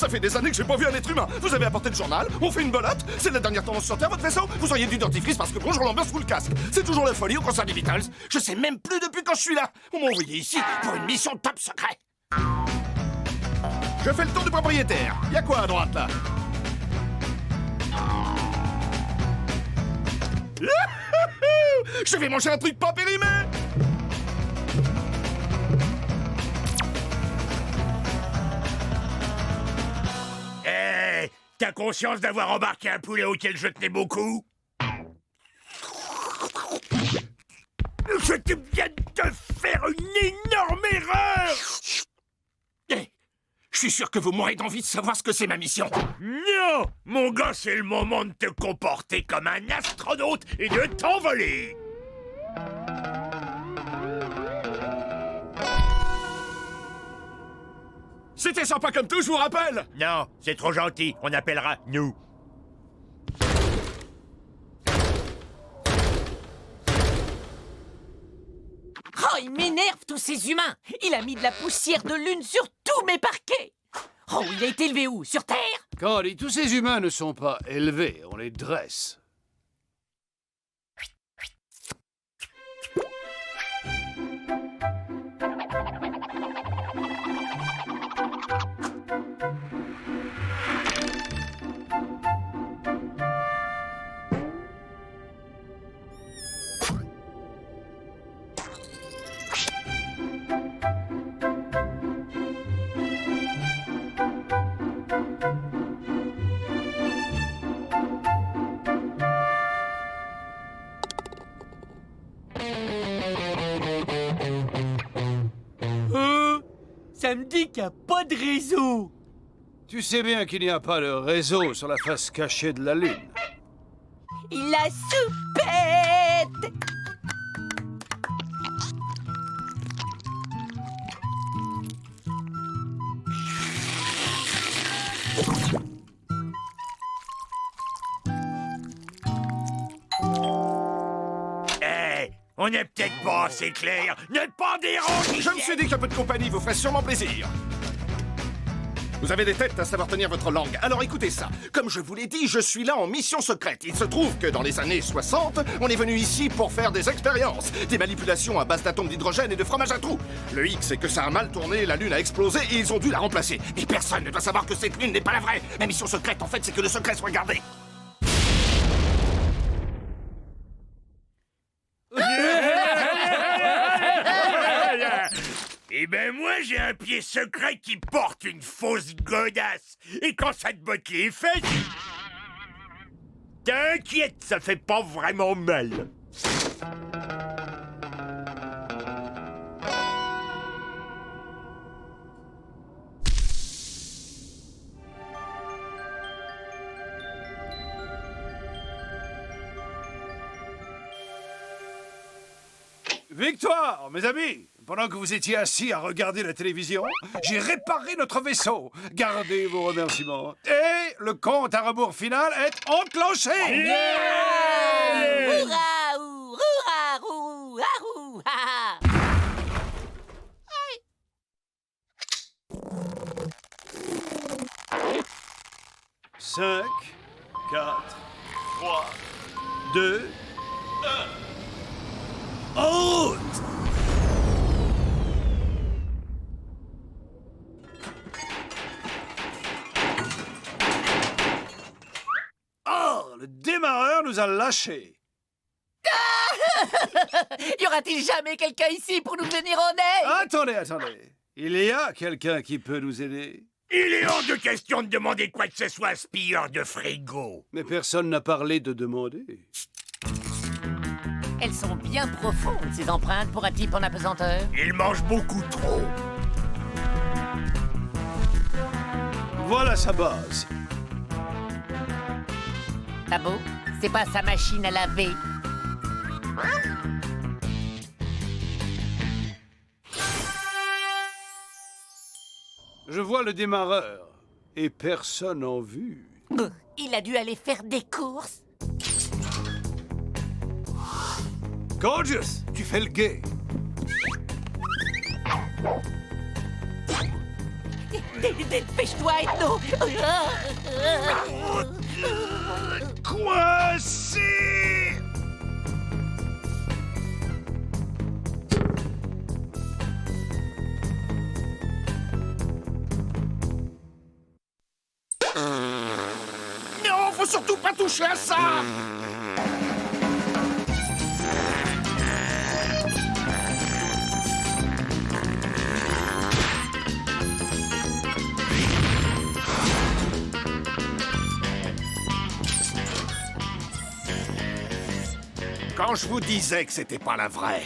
Ça fait des années que j'ai pas vu un être humain. Vous avez apporté le journal, on fait une belote. C'est la dernière tendance sur Terre, votre vaisseau. Vous auriez du dentifrice parce que bonjour l'ambiance sous le casque. C'est toujours la folie au concert des Beatles. Je sais même plus depuis quand je suis là. On m'a envoyé ici pour une mission top secret. Je fais le tour du propriétaire. Y a quoi à droite, là? Je vais manger un truc pas périmé. Hé, t'as conscience d'avoir embarqué un poulet auquel je tenais beaucoup? Je viens de faire une énorme erreur! Hé, je suis sûr que vous mourrez d'envie de savoir ce que c'est ma mission. Non! Mon gars, c'est le moment de te comporter comme un astronaute et de t'envoler! C'était sympa comme tout, je vous rappelle. Non, c'est trop gentil, on appellera nous. Oh, il m'énerve, tous ces humains! Il a mis de la poussière de lune sur tous mes parquets! Oh, il a été élevé où? Sur Terre? Candy, tous ces humains ne sont pas élevés, on les dresse. Ça me dit qu'il n'y a pas de réseau. Tu sais bien qu'il n'y a pas de réseau sur la face cachée de la Lune. Il a soupette! Hé, on n'est peut-être pas assez clair. Ne pas déranger. Je me suis dit qu'un peu de compagnie vous ferait sûrement plaisir. Vous avez des têtes à savoir tenir votre langue, alors écoutez ça. Comme je vous l'ai dit, je suis là en mission secrète. Il se trouve que dans les années 60, on est venu ici pour faire des expériences. Des manipulations à base d'atomes d'hydrogène et de fromage à trous. Le hic, c'est que ça a mal tourné, la Lune a explosé et ils ont dû la remplacer. Et personne ne doit savoir que cette Lune n'est pas la vraie. Ma mission secrète, en fait, c'est que le secret soit gardé. Eh ben moi j'ai un pied secret qui porte une fausse godasse. Et quand ça te botte les fesses... T'inquiète, ça fait pas vraiment mal. Victoire, mes amis! Pendant que vous étiez assis à regarder la télévision, j'ai réparé notre vaisseau. Gardez vos remerciements. Et le compte à rebours final est enclenché! Yeah! Hourra, hourra, hourra, hourra, hourra. 5, 4, 3, 2, 1. Haute! Oh, le démarreur nous a lâchés. Y aura-t-il jamais quelqu'un ici pour nous venir en aide? Attendez. Il y a quelqu'un qui peut nous aider. Il est hors de question de demander quoi que ce soit à ce pilleur de frigo. Mais personne n'a parlé de demander. Elles sont bien profondes, ces empreintes, pour un type en apesanteur. Il mange beaucoup trop. Voilà sa base. Pas beau? C'est pas sa machine à laver. Je vois le démarreur. Et personne en vue. Il a dû aller faire des courses. Gorgeous, tu fais le gay. Dépêche-toi, Ethno. Coincé! Non, faut surtout pas toucher à ça! Quand je vous disais que c'était pas la vraie.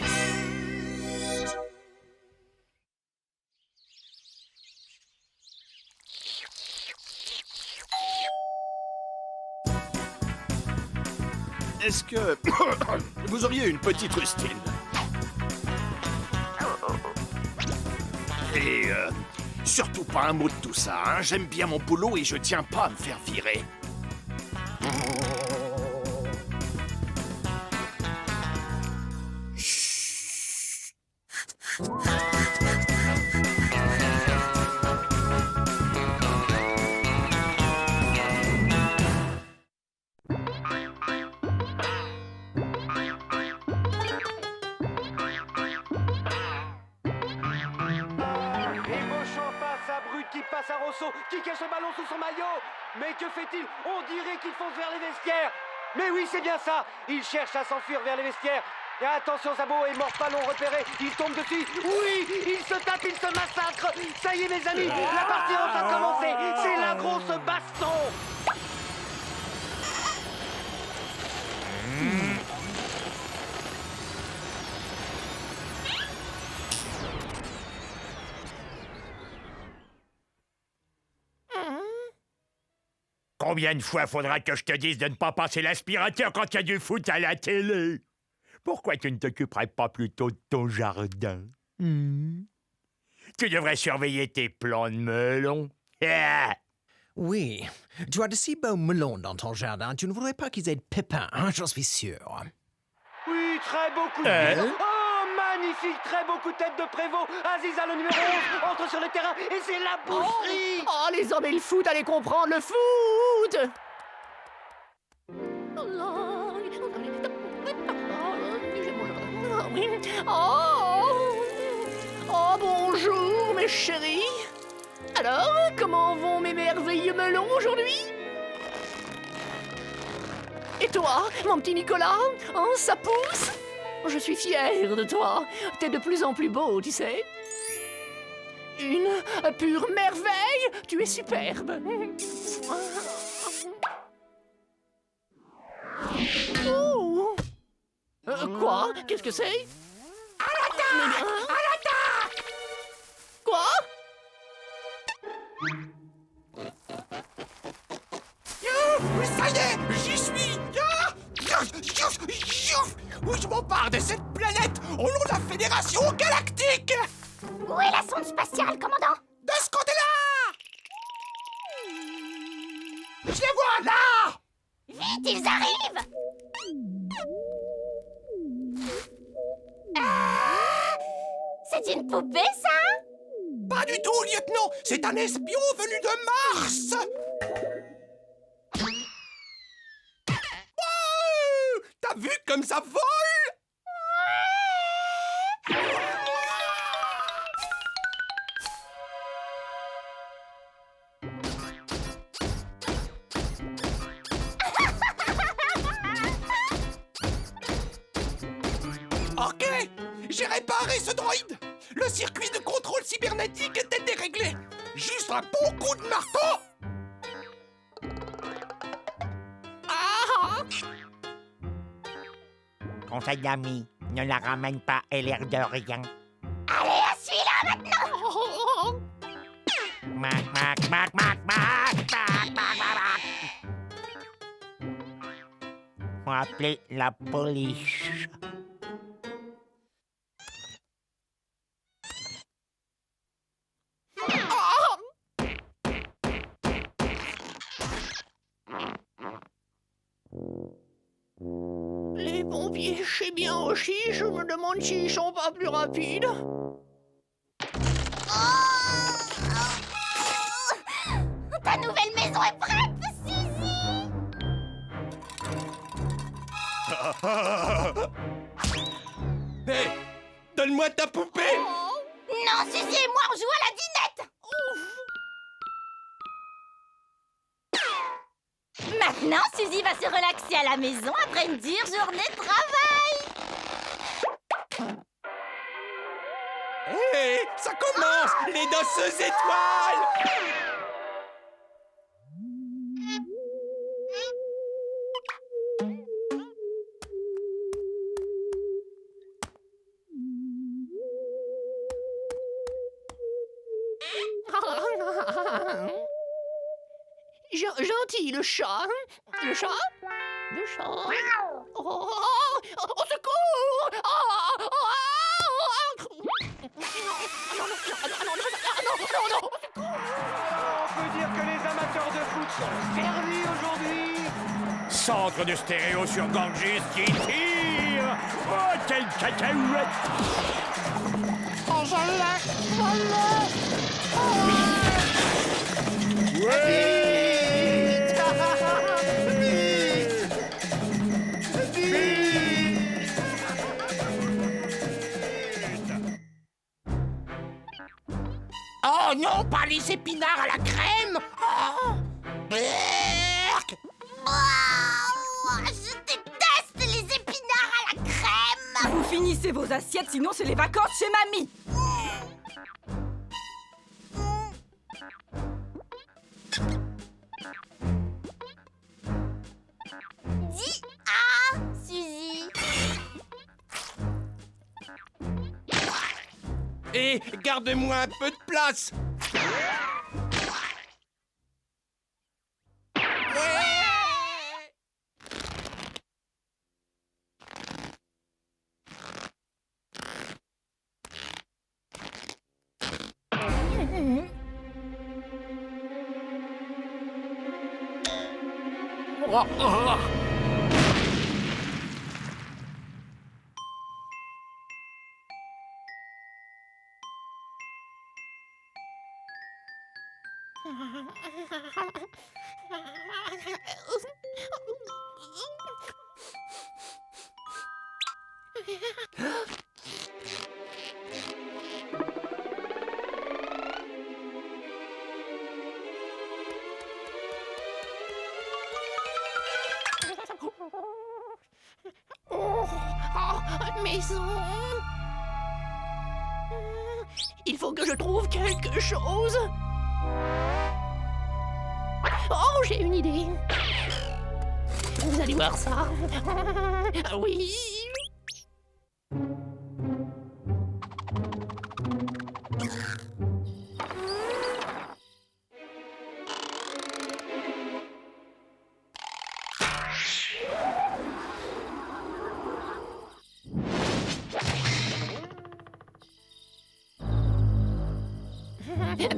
Est-ce que vous auriez une petite rustine? Et surtout pas un mot de tout ça, hein. J'aime bien mon boulot et je tiens pas à me faire virer. Qui passe à Rosso, qui cache le ballon sous son maillot. Mais que fait-il? On dirait qu'il fonce vers les vestiaires. Mais oui, c'est bien ça. Il cherche à s'enfuir vers les vestiaires. Et attention, Zabo est mort ballon repéré. Il tombe dessus. Oui, il se tape, il se massacre. Ça y est, mes amis, la partie est enfin commencée. C'est la grosse baston. Combien de fois faudra que je te dise de ne pas passer l'aspirateur quand il y a du foot à la télé? Pourquoi tu ne t'occuperais pas plutôt de ton jardin? Tu devrais surveiller tes plants de melon. Oui, tu as de si beaux melons dans ton jardin, tu ne voudrais pas qu'ils aient de pépins, hein, j'en suis sûr. Oui, très beau coup de pied. Oh, magnifique, très beau coup de tête de Prévost. Aziza, le numéro 11, entre sur le terrain et c'est la boucherie. Oh, les hommes et le foot, allez comprendre le foot. Oh, bonjour, mes chéris. Alors, comment vont mes merveilleux melons aujourd'hui? Et toi, mon petit Nicolas? Oh, ça pousse? Je suis fière de toi. T'es de plus en plus beau, tu sais. Une pure merveille. Tu es superbe. Oh. Quoi? Qu'est-ce que c'est? À l'attaque! À l'attaque! Quoi? Ça y est, j'y suis. Où je m'empare de cette planète au nom de la Fédération Galactique. Où est la sonde spatiale, commandant? De ce côté-là. Je les vois là. Vite, ils arrivent. C'est une poupée, ça? Pas du tout, lieutenant. C'est un espion venu de Mars. T'as vu comme ça vole? Ok, j'ai réparé ce droïde. Le circuit de contrôle cybernétique était déréglé. Juste un bon coup de marteau. Conseil d'amis, ne la ramène pas, elle a l'air de rien. Allez, à celui-là maintenant. Mac, mac, mac, mac, mac, mac, mac, mac. Faut appeler la police. Les pompiers chez bien aussi, je me demande s'ils sont pas plus rapides. est prête, Suzy! Hé, donne-moi ta poupée! Non, Suzy et moi, on joue à la dinette! Maintenant, Suzy va se relaxer à la maison après une dure journée de travail! Hé, ça commence! Les danseuses étoiles! Gentil, le chat. Le chat. Le chat. Oh, au secours! On peut dire que les amateurs de foot sont servis aujourd'hui. Centre de stéréo sur Ganges qui tire. Oh, quelle cacahuète! Oh, je l'ai! Oh non, pas les épinards à la crème! Oh. Berk. Je déteste les épinards à la crème! Vous finissez vos assiettes, sinon c'est les vacances chez mamie! Dis Suzy! Et garde-moi un peu de place! Maison. Il faut que je trouve quelque chose. Oh, j'ai une idée. Vous allez voir ça. Oui.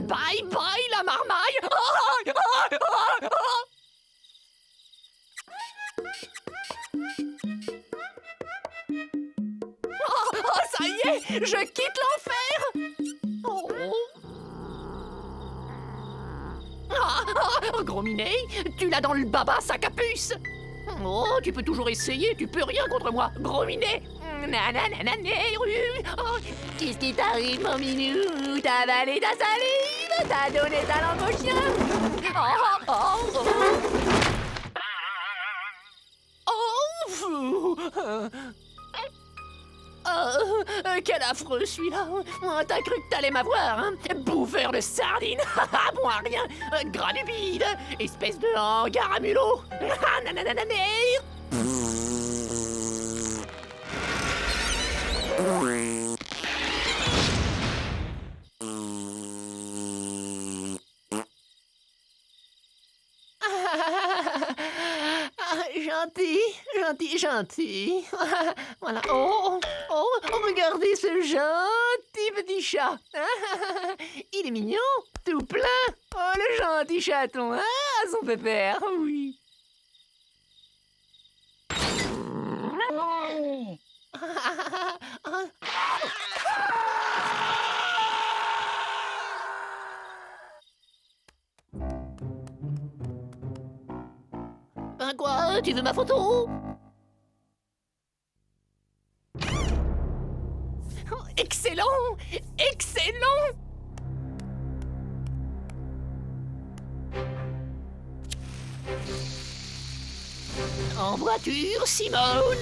Bye bye la marmaille. Oh, ça y est, je quitte l'enfer. Gros minet, tu l'as dans le baba, sac à puce. Oh, tu peux toujours essayer, tu peux rien contre moi, gros minet. Oh, qu'est-ce qui t'arrive, mon minou? T'as avalé ta salive, t'as donné ta langue au chien. Quel affreux celui-là. T'as cru que t'allais m'avoir, hein? Bouffeur de sardines. Bon à rien. Gras du bide. Espèce de hangar à mulot. Gentil. Voilà. Oh, regardez ce gentil petit chat. Il est mignon, tout plein. Oh, le gentil chaton, hein, son pépère, oui. Ben quoi? Tu veux ma photo? Excellent! Excellent! En voiture, Simone!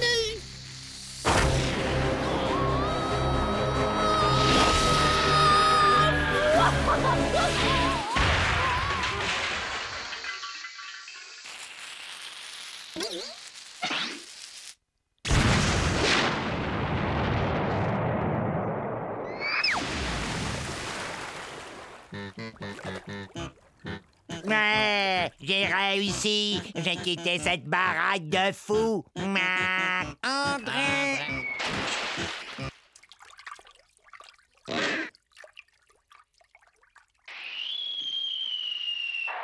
Ouais, j'ai réussi. J'ai quitté cette baraque de fous. André.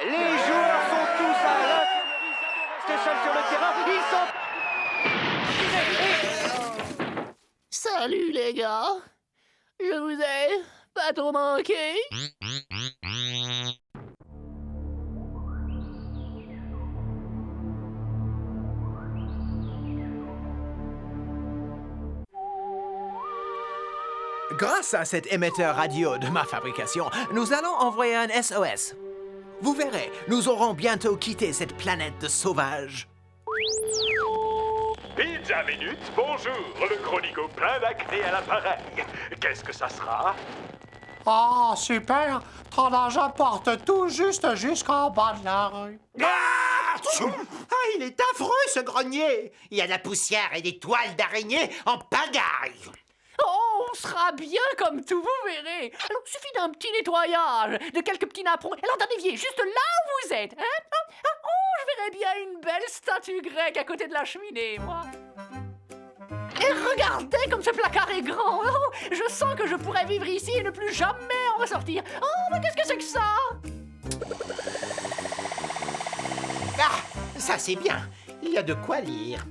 Les joueurs sont tous à l'infirmerie. Restez seuls sur le terrain. Ils sont... Salut les gars! Je vous ai pas trop manqué? Grâce à cet émetteur radio de ma fabrication, nous allons envoyer un SOS. Vous verrez, nous aurons bientôt quitté cette planète de sauvages. Pizza Minute, bonjour, le chronico plein d'acné à l'appareil. Qu'est-ce que ça sera? Oh, super! Ton argent porte tout juste jusqu'en bas de la rue. Il est affreux, ce grenier! Il y a de la poussière et des toiles d'araignée en pagaille! Oh, on sera bien comme tout, vous verrez. Alors, il suffit d'un petit nettoyage, de quelques petits napperons, et alors d'un évier, juste là où vous êtes. Hein? Oh, je verrais bien une belle statue grecque à côté de la cheminée, moi. Et regardez comme ce placard est grand. Oh, je sens que je pourrais vivre ici et ne plus jamais en ressortir. Oh, mais qu'est-ce que c'est que ça? Ah, ça c'est bien. Il y a de quoi lire.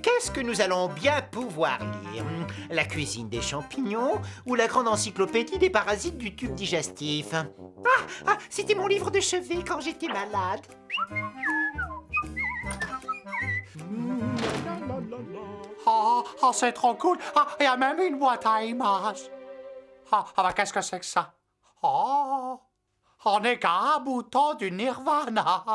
Qu'est-ce que nous allons bien pouvoir lire? La cuisine des champignons ou la grande encyclopédie des parasites du tube digestif? C'était mon livre de chevet quand j'étais malade. Oh, c'est trop cool. Il y a même une boîte à images. Ben, qu'est-ce que c'est que ça? Oh, on est qu'à un bouton du Nirvana.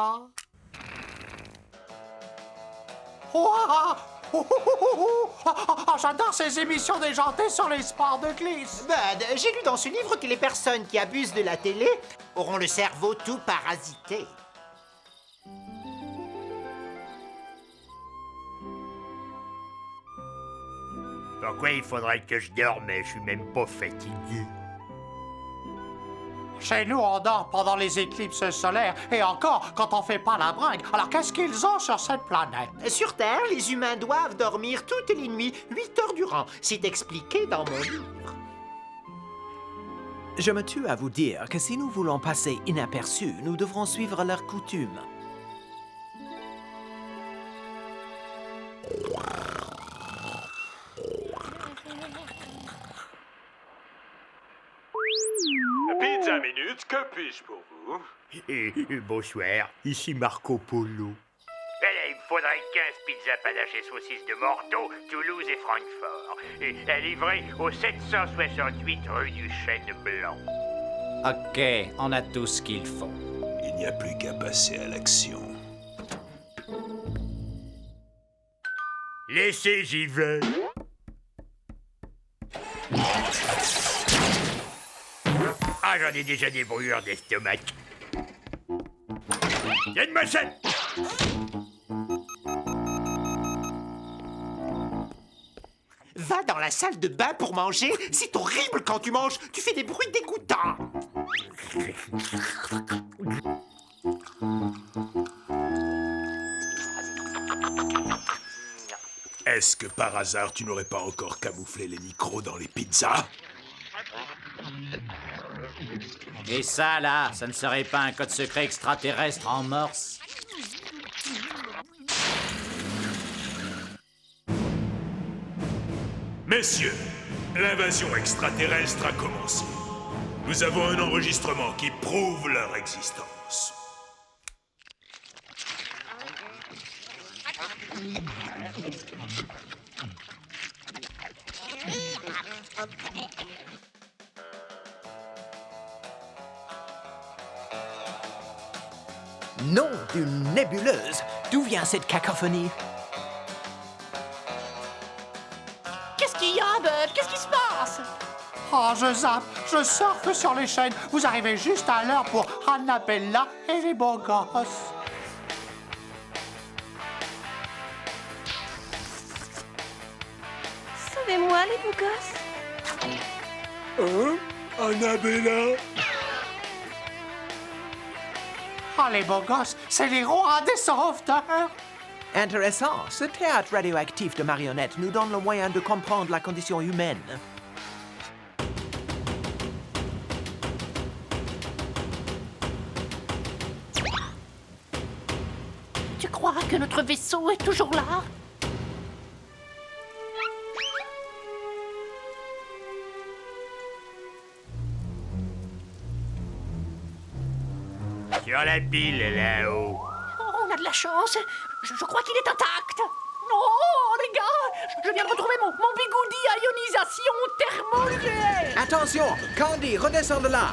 J'adore ces émissions déjantées sur les sports de glisse. J'ai lu dans ce livre que les personnes qui abusent de la télé auront le cerveau tout parasité. Pourquoi il faudrait que je dorme? Je suis même pas fatigué. Chez nous, on dort pendant les éclipses solaires et encore quand on fait pas la bringue. Alors qu'est-ce qu'ils ont sur cette planète? Sur Terre, les humains doivent dormir toutes les nuits, 8 heures durant. C'est expliqué dans mon livre. Je me tue à vous dire que si nous voulons passer inaperçus, nous devrons suivre leurs coutumes. Pizza Minute, que puis-je pour vous? Bonsoir, ici Marco Polo. Il me faudrait 15 pizzas panache et saucisses de Bordeaux, Toulouse et Francfort. Et livrées au 768 rue du Chêne Blanc. Ok, on a tout ce qu'il faut. Il n'y a plus qu'à passer à l'action. Laissez, j'y vais. Ah, j'en ai déjà des brûlures d'estomac. Il y a une machette! Va dans la salle de bain pour manger. C'est horrible quand tu manges. Tu fais des bruits dégoûtants. Est-ce que par hasard tu n'aurais pas encore camouflé les micros dans les pizzas? Et ça, là, ça ne serait pas un code secret extraterrestre en morse? Messieurs, l'invasion extraterrestre a commencé. Nous avons un enregistrement qui prouve leur existence. Nom d'une nébuleuse! D'où vient cette cacophonie? Qu'est-ce qu'il y a, Bud? Qu'est-ce qui se passe? Oh, je zappe, je surfe sur les chaînes. Vous arrivez juste à l'heure pour Annabella et les beaux gosses. Sauvez-moi, les beaux gosses. Hein? Annabella? Oh, les beaux gosses, c'est les rois des sauveteurs. Intéressant. Ce théâtre radioactif de marionnettes nous donne le moyen de comprendre la condition humaine. Tu crois que notre vaisseau est toujours là? Sur la pile, là-haut. Oh, on a de la chance. Je crois qu'il est intact. Oh, les gars, je viens de retrouver mon bigoudi à ionisation thermonucléaire. Attention! Candy, redescends de là!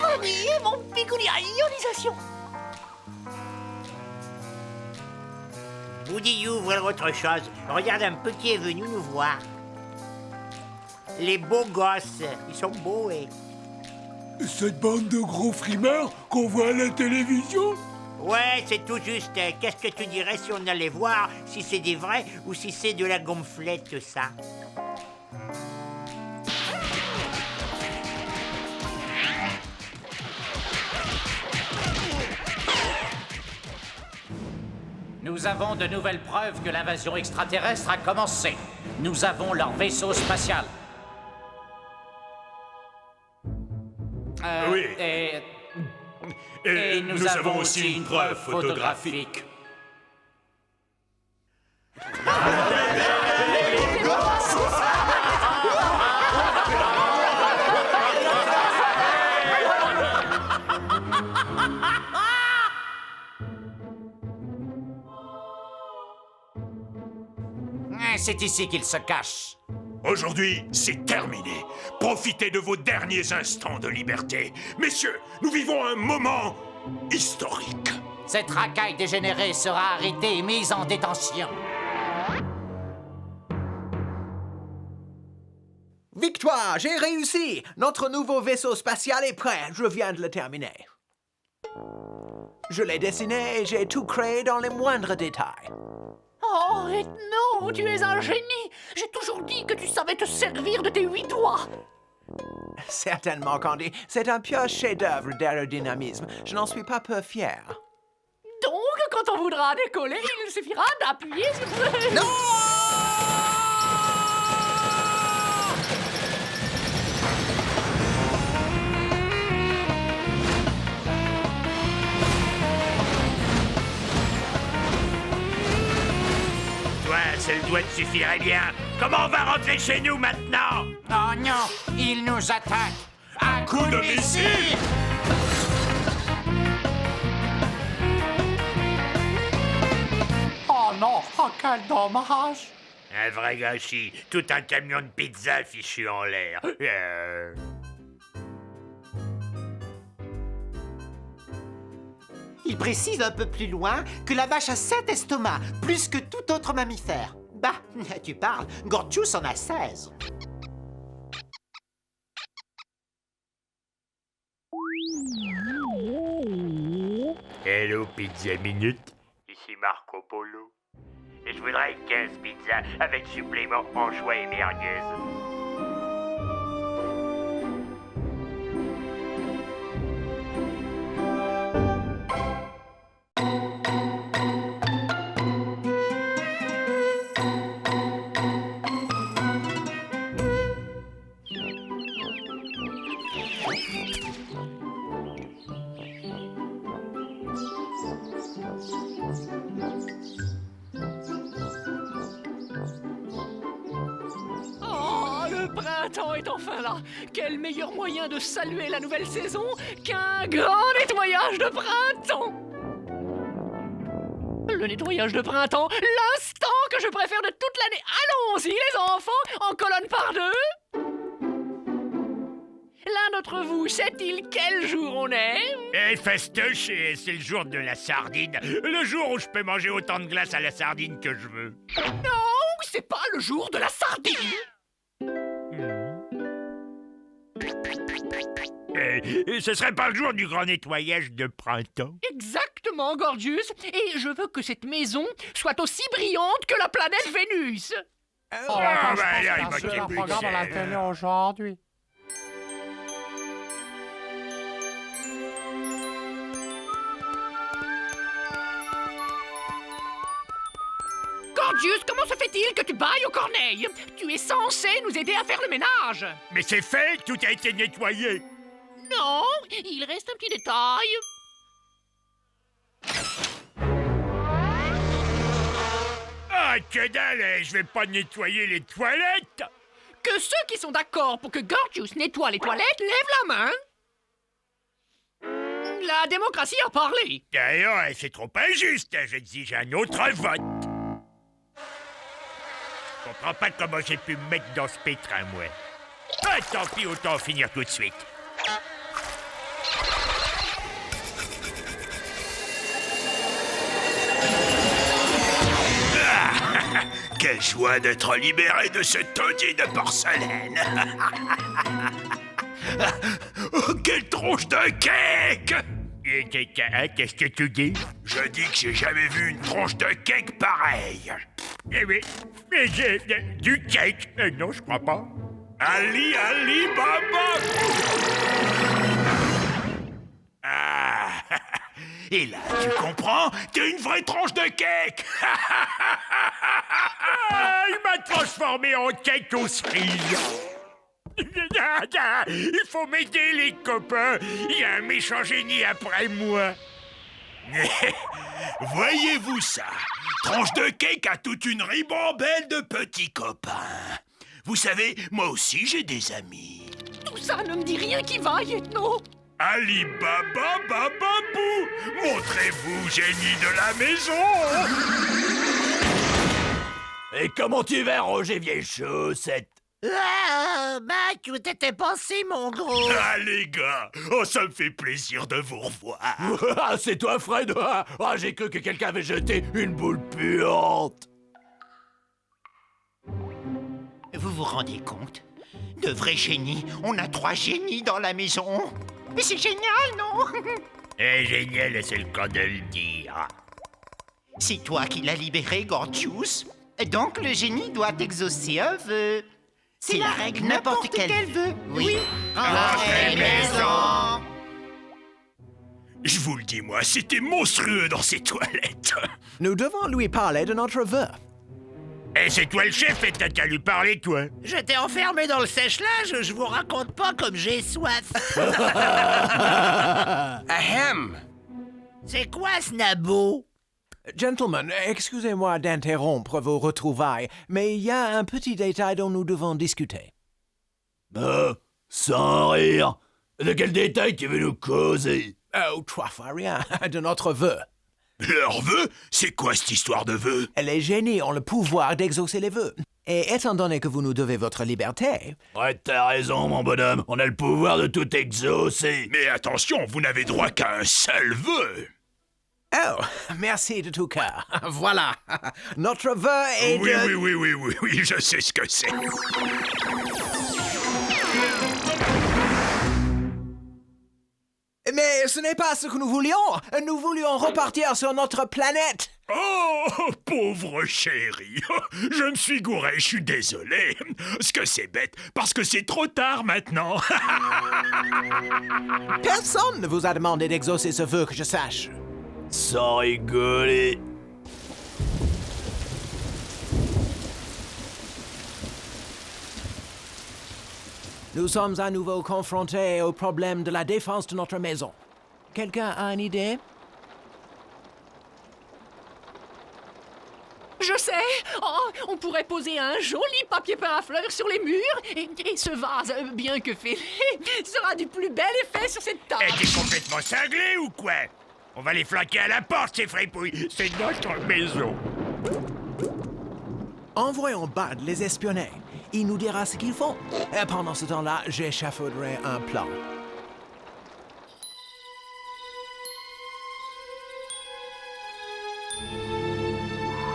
Mamie, mon bigoudi à ionisation. Woody ouvre autre chose. Regarde un peu qui est venu nous voir. Les beaux gosses. Ils sont beaux, et... Cette bande de gros frimards qu'on voit à la télévision? Ouais, c'est tout juste. Qu'est-ce que tu dirais si on allait voir si c'est des vrais ou si c'est de la gonflette, ça? Nous avons de nouvelles preuves que l'invasion extraterrestre a commencé. Nous avons leur vaisseau spatial. Oui. Et nous avons aussi une preuve photographique. C'est ici qu'il se cache. Aujourd'hui, c'est terminé. Profitez de vos derniers instants de liberté. Messieurs, nous vivons un moment historique. Cette racaille dégénérée sera arrêtée et mise en détention. Victoire! J'ai réussi! Notre nouveau vaisseau spatial est prêt. Je viens de le terminer. Je l'ai dessiné et j'ai tout créé dans les moindres détails. Oh, Ethno, tu es un génie. J'ai toujours dit que tu savais te servir de tes 8 doigts. Certainement, Candy. C'est un pur chef-d'œuvre d'aérodynamisme. Je n'en suis pas peu fier. Donc, quand on voudra décoller, il suffira d'appuyer sur ce... Non! Seul doigt te suffirait bien. Comment on va rentrer chez nous maintenant? Oh non, il nous attaque. Un coup de missile! Oh non, oh quel dommage. Un vrai gâchis. Tout un camion de pizza fichu en l'air. Il précise un peu plus loin que la vache a 7 estomacs, plus que tout autre mammifère. Bah, tu parles, Gorgeous en a 16. Hello, Pizza Minute. Ici Marco Polo. Et je voudrais 15 pizzas avec supplément anchois et merguez. printemps est enfin là. Quel meilleur moyen de saluer la nouvelle saison qu'un grand nettoyage de printemps. Le nettoyage de printemps, l'instant que je préfère de toute l'année. Allons-y, les enfants, en colonne par deux. L'un d'entre vous sait-il quel jour on est? Eh, fastoche, c'est le jour de la sardine. Le jour où je peux manger autant de glace à la sardine que je veux. Non, c'est pas le jour de la sardine. Ce serait pas le jour du grand nettoyage de printemps? Exactement, Gorgius. Et je veux que cette maison soit aussi brillante que la planète Vénus. Oh, bah, je là, il pense m'a qu'il y a un quitté, programme à la c'est- télé aujourd'hui. Gorgius, comment se fait-il que tu bailles aux corneilles? Tu es censé nous aider à faire le ménage. Mais c'est fait, tout a été nettoyé. Non, il reste un petit détail. Ah, que dalle, je vais pas nettoyer les toilettes. Que ceux qui sont d'accord pour que Gorgius nettoie les toilettes lèvent la main. La démocratie a parlé. D'ailleurs, c'est trop injuste. J'exige un autre vote. Je comprends pas comment j'ai pu me mettre dans ce pétrin, moi. Ah, tant pis, autant finir tout de suite. Quelle joie d'être libéré de ce taudis de porcelaine. Oh, quelle tronche de cake! Qu'est-ce que tu dis? Je dis que j'ai jamais vu une tronche de cake pareille. Eh oui, mais j'ai du cake. Non, je crois pas. Ali, Ali, Baba! Ah! Et là, tu comprends? T'es une vraie tranche de cake! Ah, il m'a transformé en cake aux cerises. Il faut m'aider, les copains. Il y a un méchant génie après moi. Voyez-vous ça? Tranche de cake a toute une ribambelle de petits copains. Vous savez, moi aussi j'ai des amis. Tout ça ne me dit rien qui vaille, Ethno. Ali Baba Bababou, montrez-vous, génie de la maison. Et comment tu vas, Roger Vieille Chaussette? Ah, Mac, où t'étais passé, mon gros? Ah, les gars, oh, ça me fait plaisir de vous revoir. Ah, c'est toi, Fred? Ah, j'ai cru que quelqu'un avait jeté une boule puante. Vous vous rendez compte? De vrais génies. On a 3 génies dans la maison. Mais c'est génial, non? Eh, génial, c'est le cas de le dire. C'est toi qui l'as libéré, Gorgius. Donc le génie doit exaucer un vœu. C'est la règle n'importe quel vœu. Oui. Entrez, maison. Je vous le dis, moi, c'était monstrueux dans ces toilettes. Nous devons lui parler de notre vœu. Eh, c'est toi le chef et t'as qu'à lui parler, toi. J'étais enfermé dans le sèche-linge, je vous raconte pas comme j'ai soif. Ahem! C'est quoi ce nabo? Gentlemen, excusez-moi d'interrompre vos retrouvailles, mais il y a un petit détail dont nous devons discuter. Sans rire. De quel détail tu veux nous causer? Oh, 3 fois rien, de notre vœu. Leur vœu? C'est quoi cette histoire de vœu? Les génies ont le pouvoir d'exaucer les vœux. Et étant donné que vous nous devez votre liberté... Ouais, t'as raison, mon bonhomme. On a le pouvoir de tout exaucer. Mais attention, vous n'avez droit qu'à un seul vœu. Oh, merci de tout cœur. Voilà. Notre vœu est Oui, de... oui, je sais ce que c'est. Mais ce n'est pas ce que nous voulions. Nous voulions repartir sur notre planète. Oh, pauvre chéri. Je me suis gouré, je suis désolé. Ce que c'est bête, parce que c'est trop tard maintenant. Personne ne vous a demandé d'exaucer ce vœu que je sache. Sans rigoler. Nous sommes à nouveau confrontés au problème de la défense de notre maison. Quelqu'un a une idée? Je sais. Oh, on pourrait poser un joli papier peint à fleurs sur les murs. Et ce vase, bien que fêlé, sera du plus bel effet sur cette table. T'es complètement cinglé ou quoi? On va les flanquer à la porte, ces fripouilles. C'est notre maison. Envoyons Bud les espionner. Il nous dira ce qu'ils font. Et pendant ce temps-là, j'échafauderai un plan.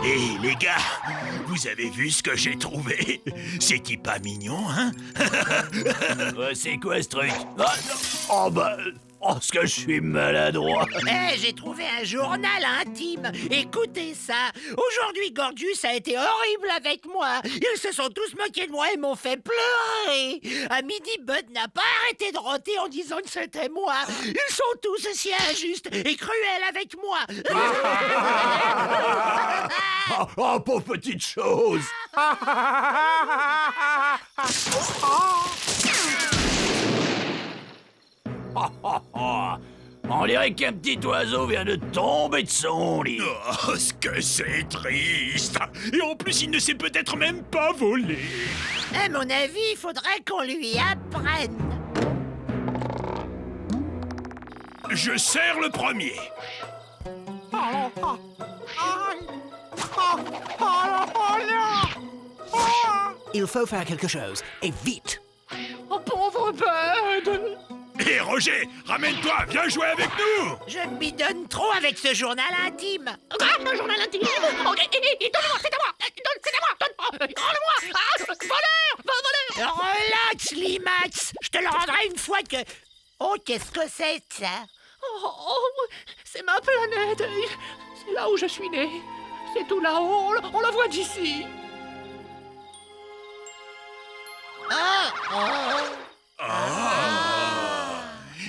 Hé, les gars, vous avez vu ce que j'ai trouvé? C'est-il pas mignon, hein? C'est quoi ce truc? Ah, oh bah... Oh, ce que je suis maladroit. J'ai trouvé un journal intime. Écoutez ça. Aujourd'hui, Gorgius a été horrible avec moi. Ils se sont tous moqués de moi et m'ont fait pleurer. À midi, Bud n'a pas arrêté de roter en disant que c'était moi. Ils sont tous aussi injustes et cruels avec moi. Oh, pauvre petite chose. On dirait qu'un petit oiseau vient de tomber de son lit. Oh, ce que c'est triste! Et en plus, il ne sait peut-être même pas voler. À mon avis, il faudrait qu'on lui apprenne. Je serre le premier. Il faut faire quelque chose, et vite. Oh, pauvre Bud. Hé, Roger, ramène-toi, viens jouer avec nous! Je me bidonne trop avec ce journal intime. Un journal intime. Oh, donne-moi, c'est à moi. C'est à moi. Rends-le-moi. Voleur. Relax, Limax. Je te le rendrai une fois que... Oh, qu'est-ce que c'est, ça? C'est ma planète. C'est là où je suis né. C'est tout là-haut. On la voit d'ici.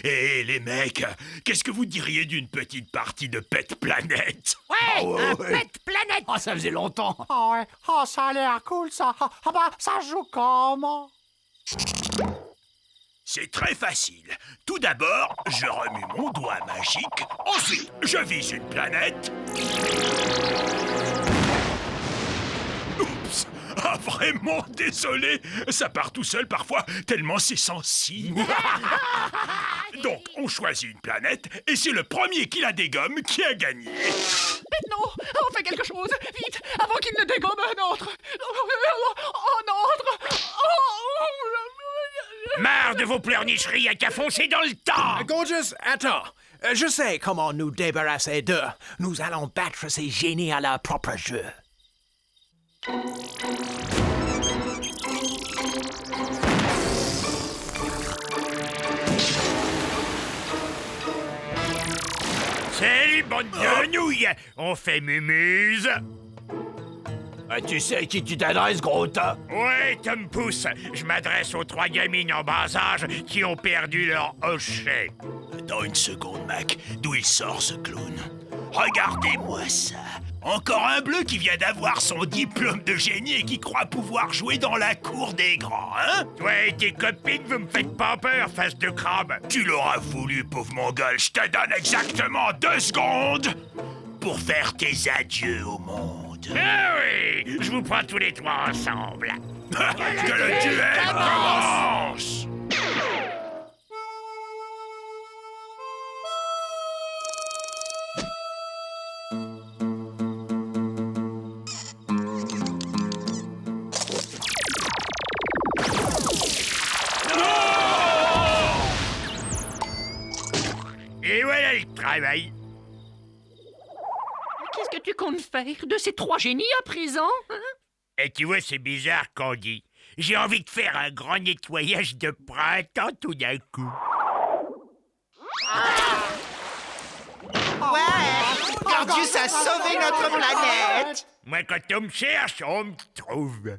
Hé, les mecs, qu'est-ce que vous diriez d'une petite partie de Pet Planet? Ouais, un ouais. Pet Planet. Oh, ça faisait longtemps. Ah ouais, oh, ça a l'air cool, ça. Ah bah, ça joue comment? C'est très facile. Tout d'abord, je remue mon doigt magique. Ensuite, je vise une planète. Oups! Ah, vraiment désolé. Ça part tout seul parfois, tellement c'est sensible. Donc, on choisit une planète, et c'est le premier qui la dégomme qui a gagné. Maintenant, on fait quelque chose. Vite, avant qu'il ne dégomme un autre. Un autre. Marre de vos pleurnicheries, à qu'à foncer dans le temps! Gorgius, attends. Je sais comment nous débarrasser d'eux. Nous allons battre ces génies à leur propre jeu. Salut, bande de nouilles! On fait mumuse! Tu sais à qui tu t'adresses, gros tas? Ouais, Tom Pouce, je m'adresse aux 3 gamines en bas âge qui ont perdu leur hochet. Attends une seconde, Mac. D'où il sort, ce clown? Regardez-moi ça. Encore un bleu qui vient d'avoir son diplôme de génie et qui croit pouvoir jouer dans la cour des grands, hein? Toi et tes copines, vous me faites pas peur, face de crabe. Tu l'auras voulu, pauvre mongol. Je te donne exactement 2 secondes pour faire tes adieux au monde. Ah oui, je vous prends tous les 3 ensemble. Que le duel commence! Et voilà le travail. Qu'est-ce que tu comptes faire de ces 3 génies à présent, hein? Et tu vois, c'est bizarre, Candy. J'ai envie de faire un grand nettoyage de printemps tout d'un coup. Ouais, Gorgius a sauvé notre planète. Moi, quand on me cherche, on me trouve.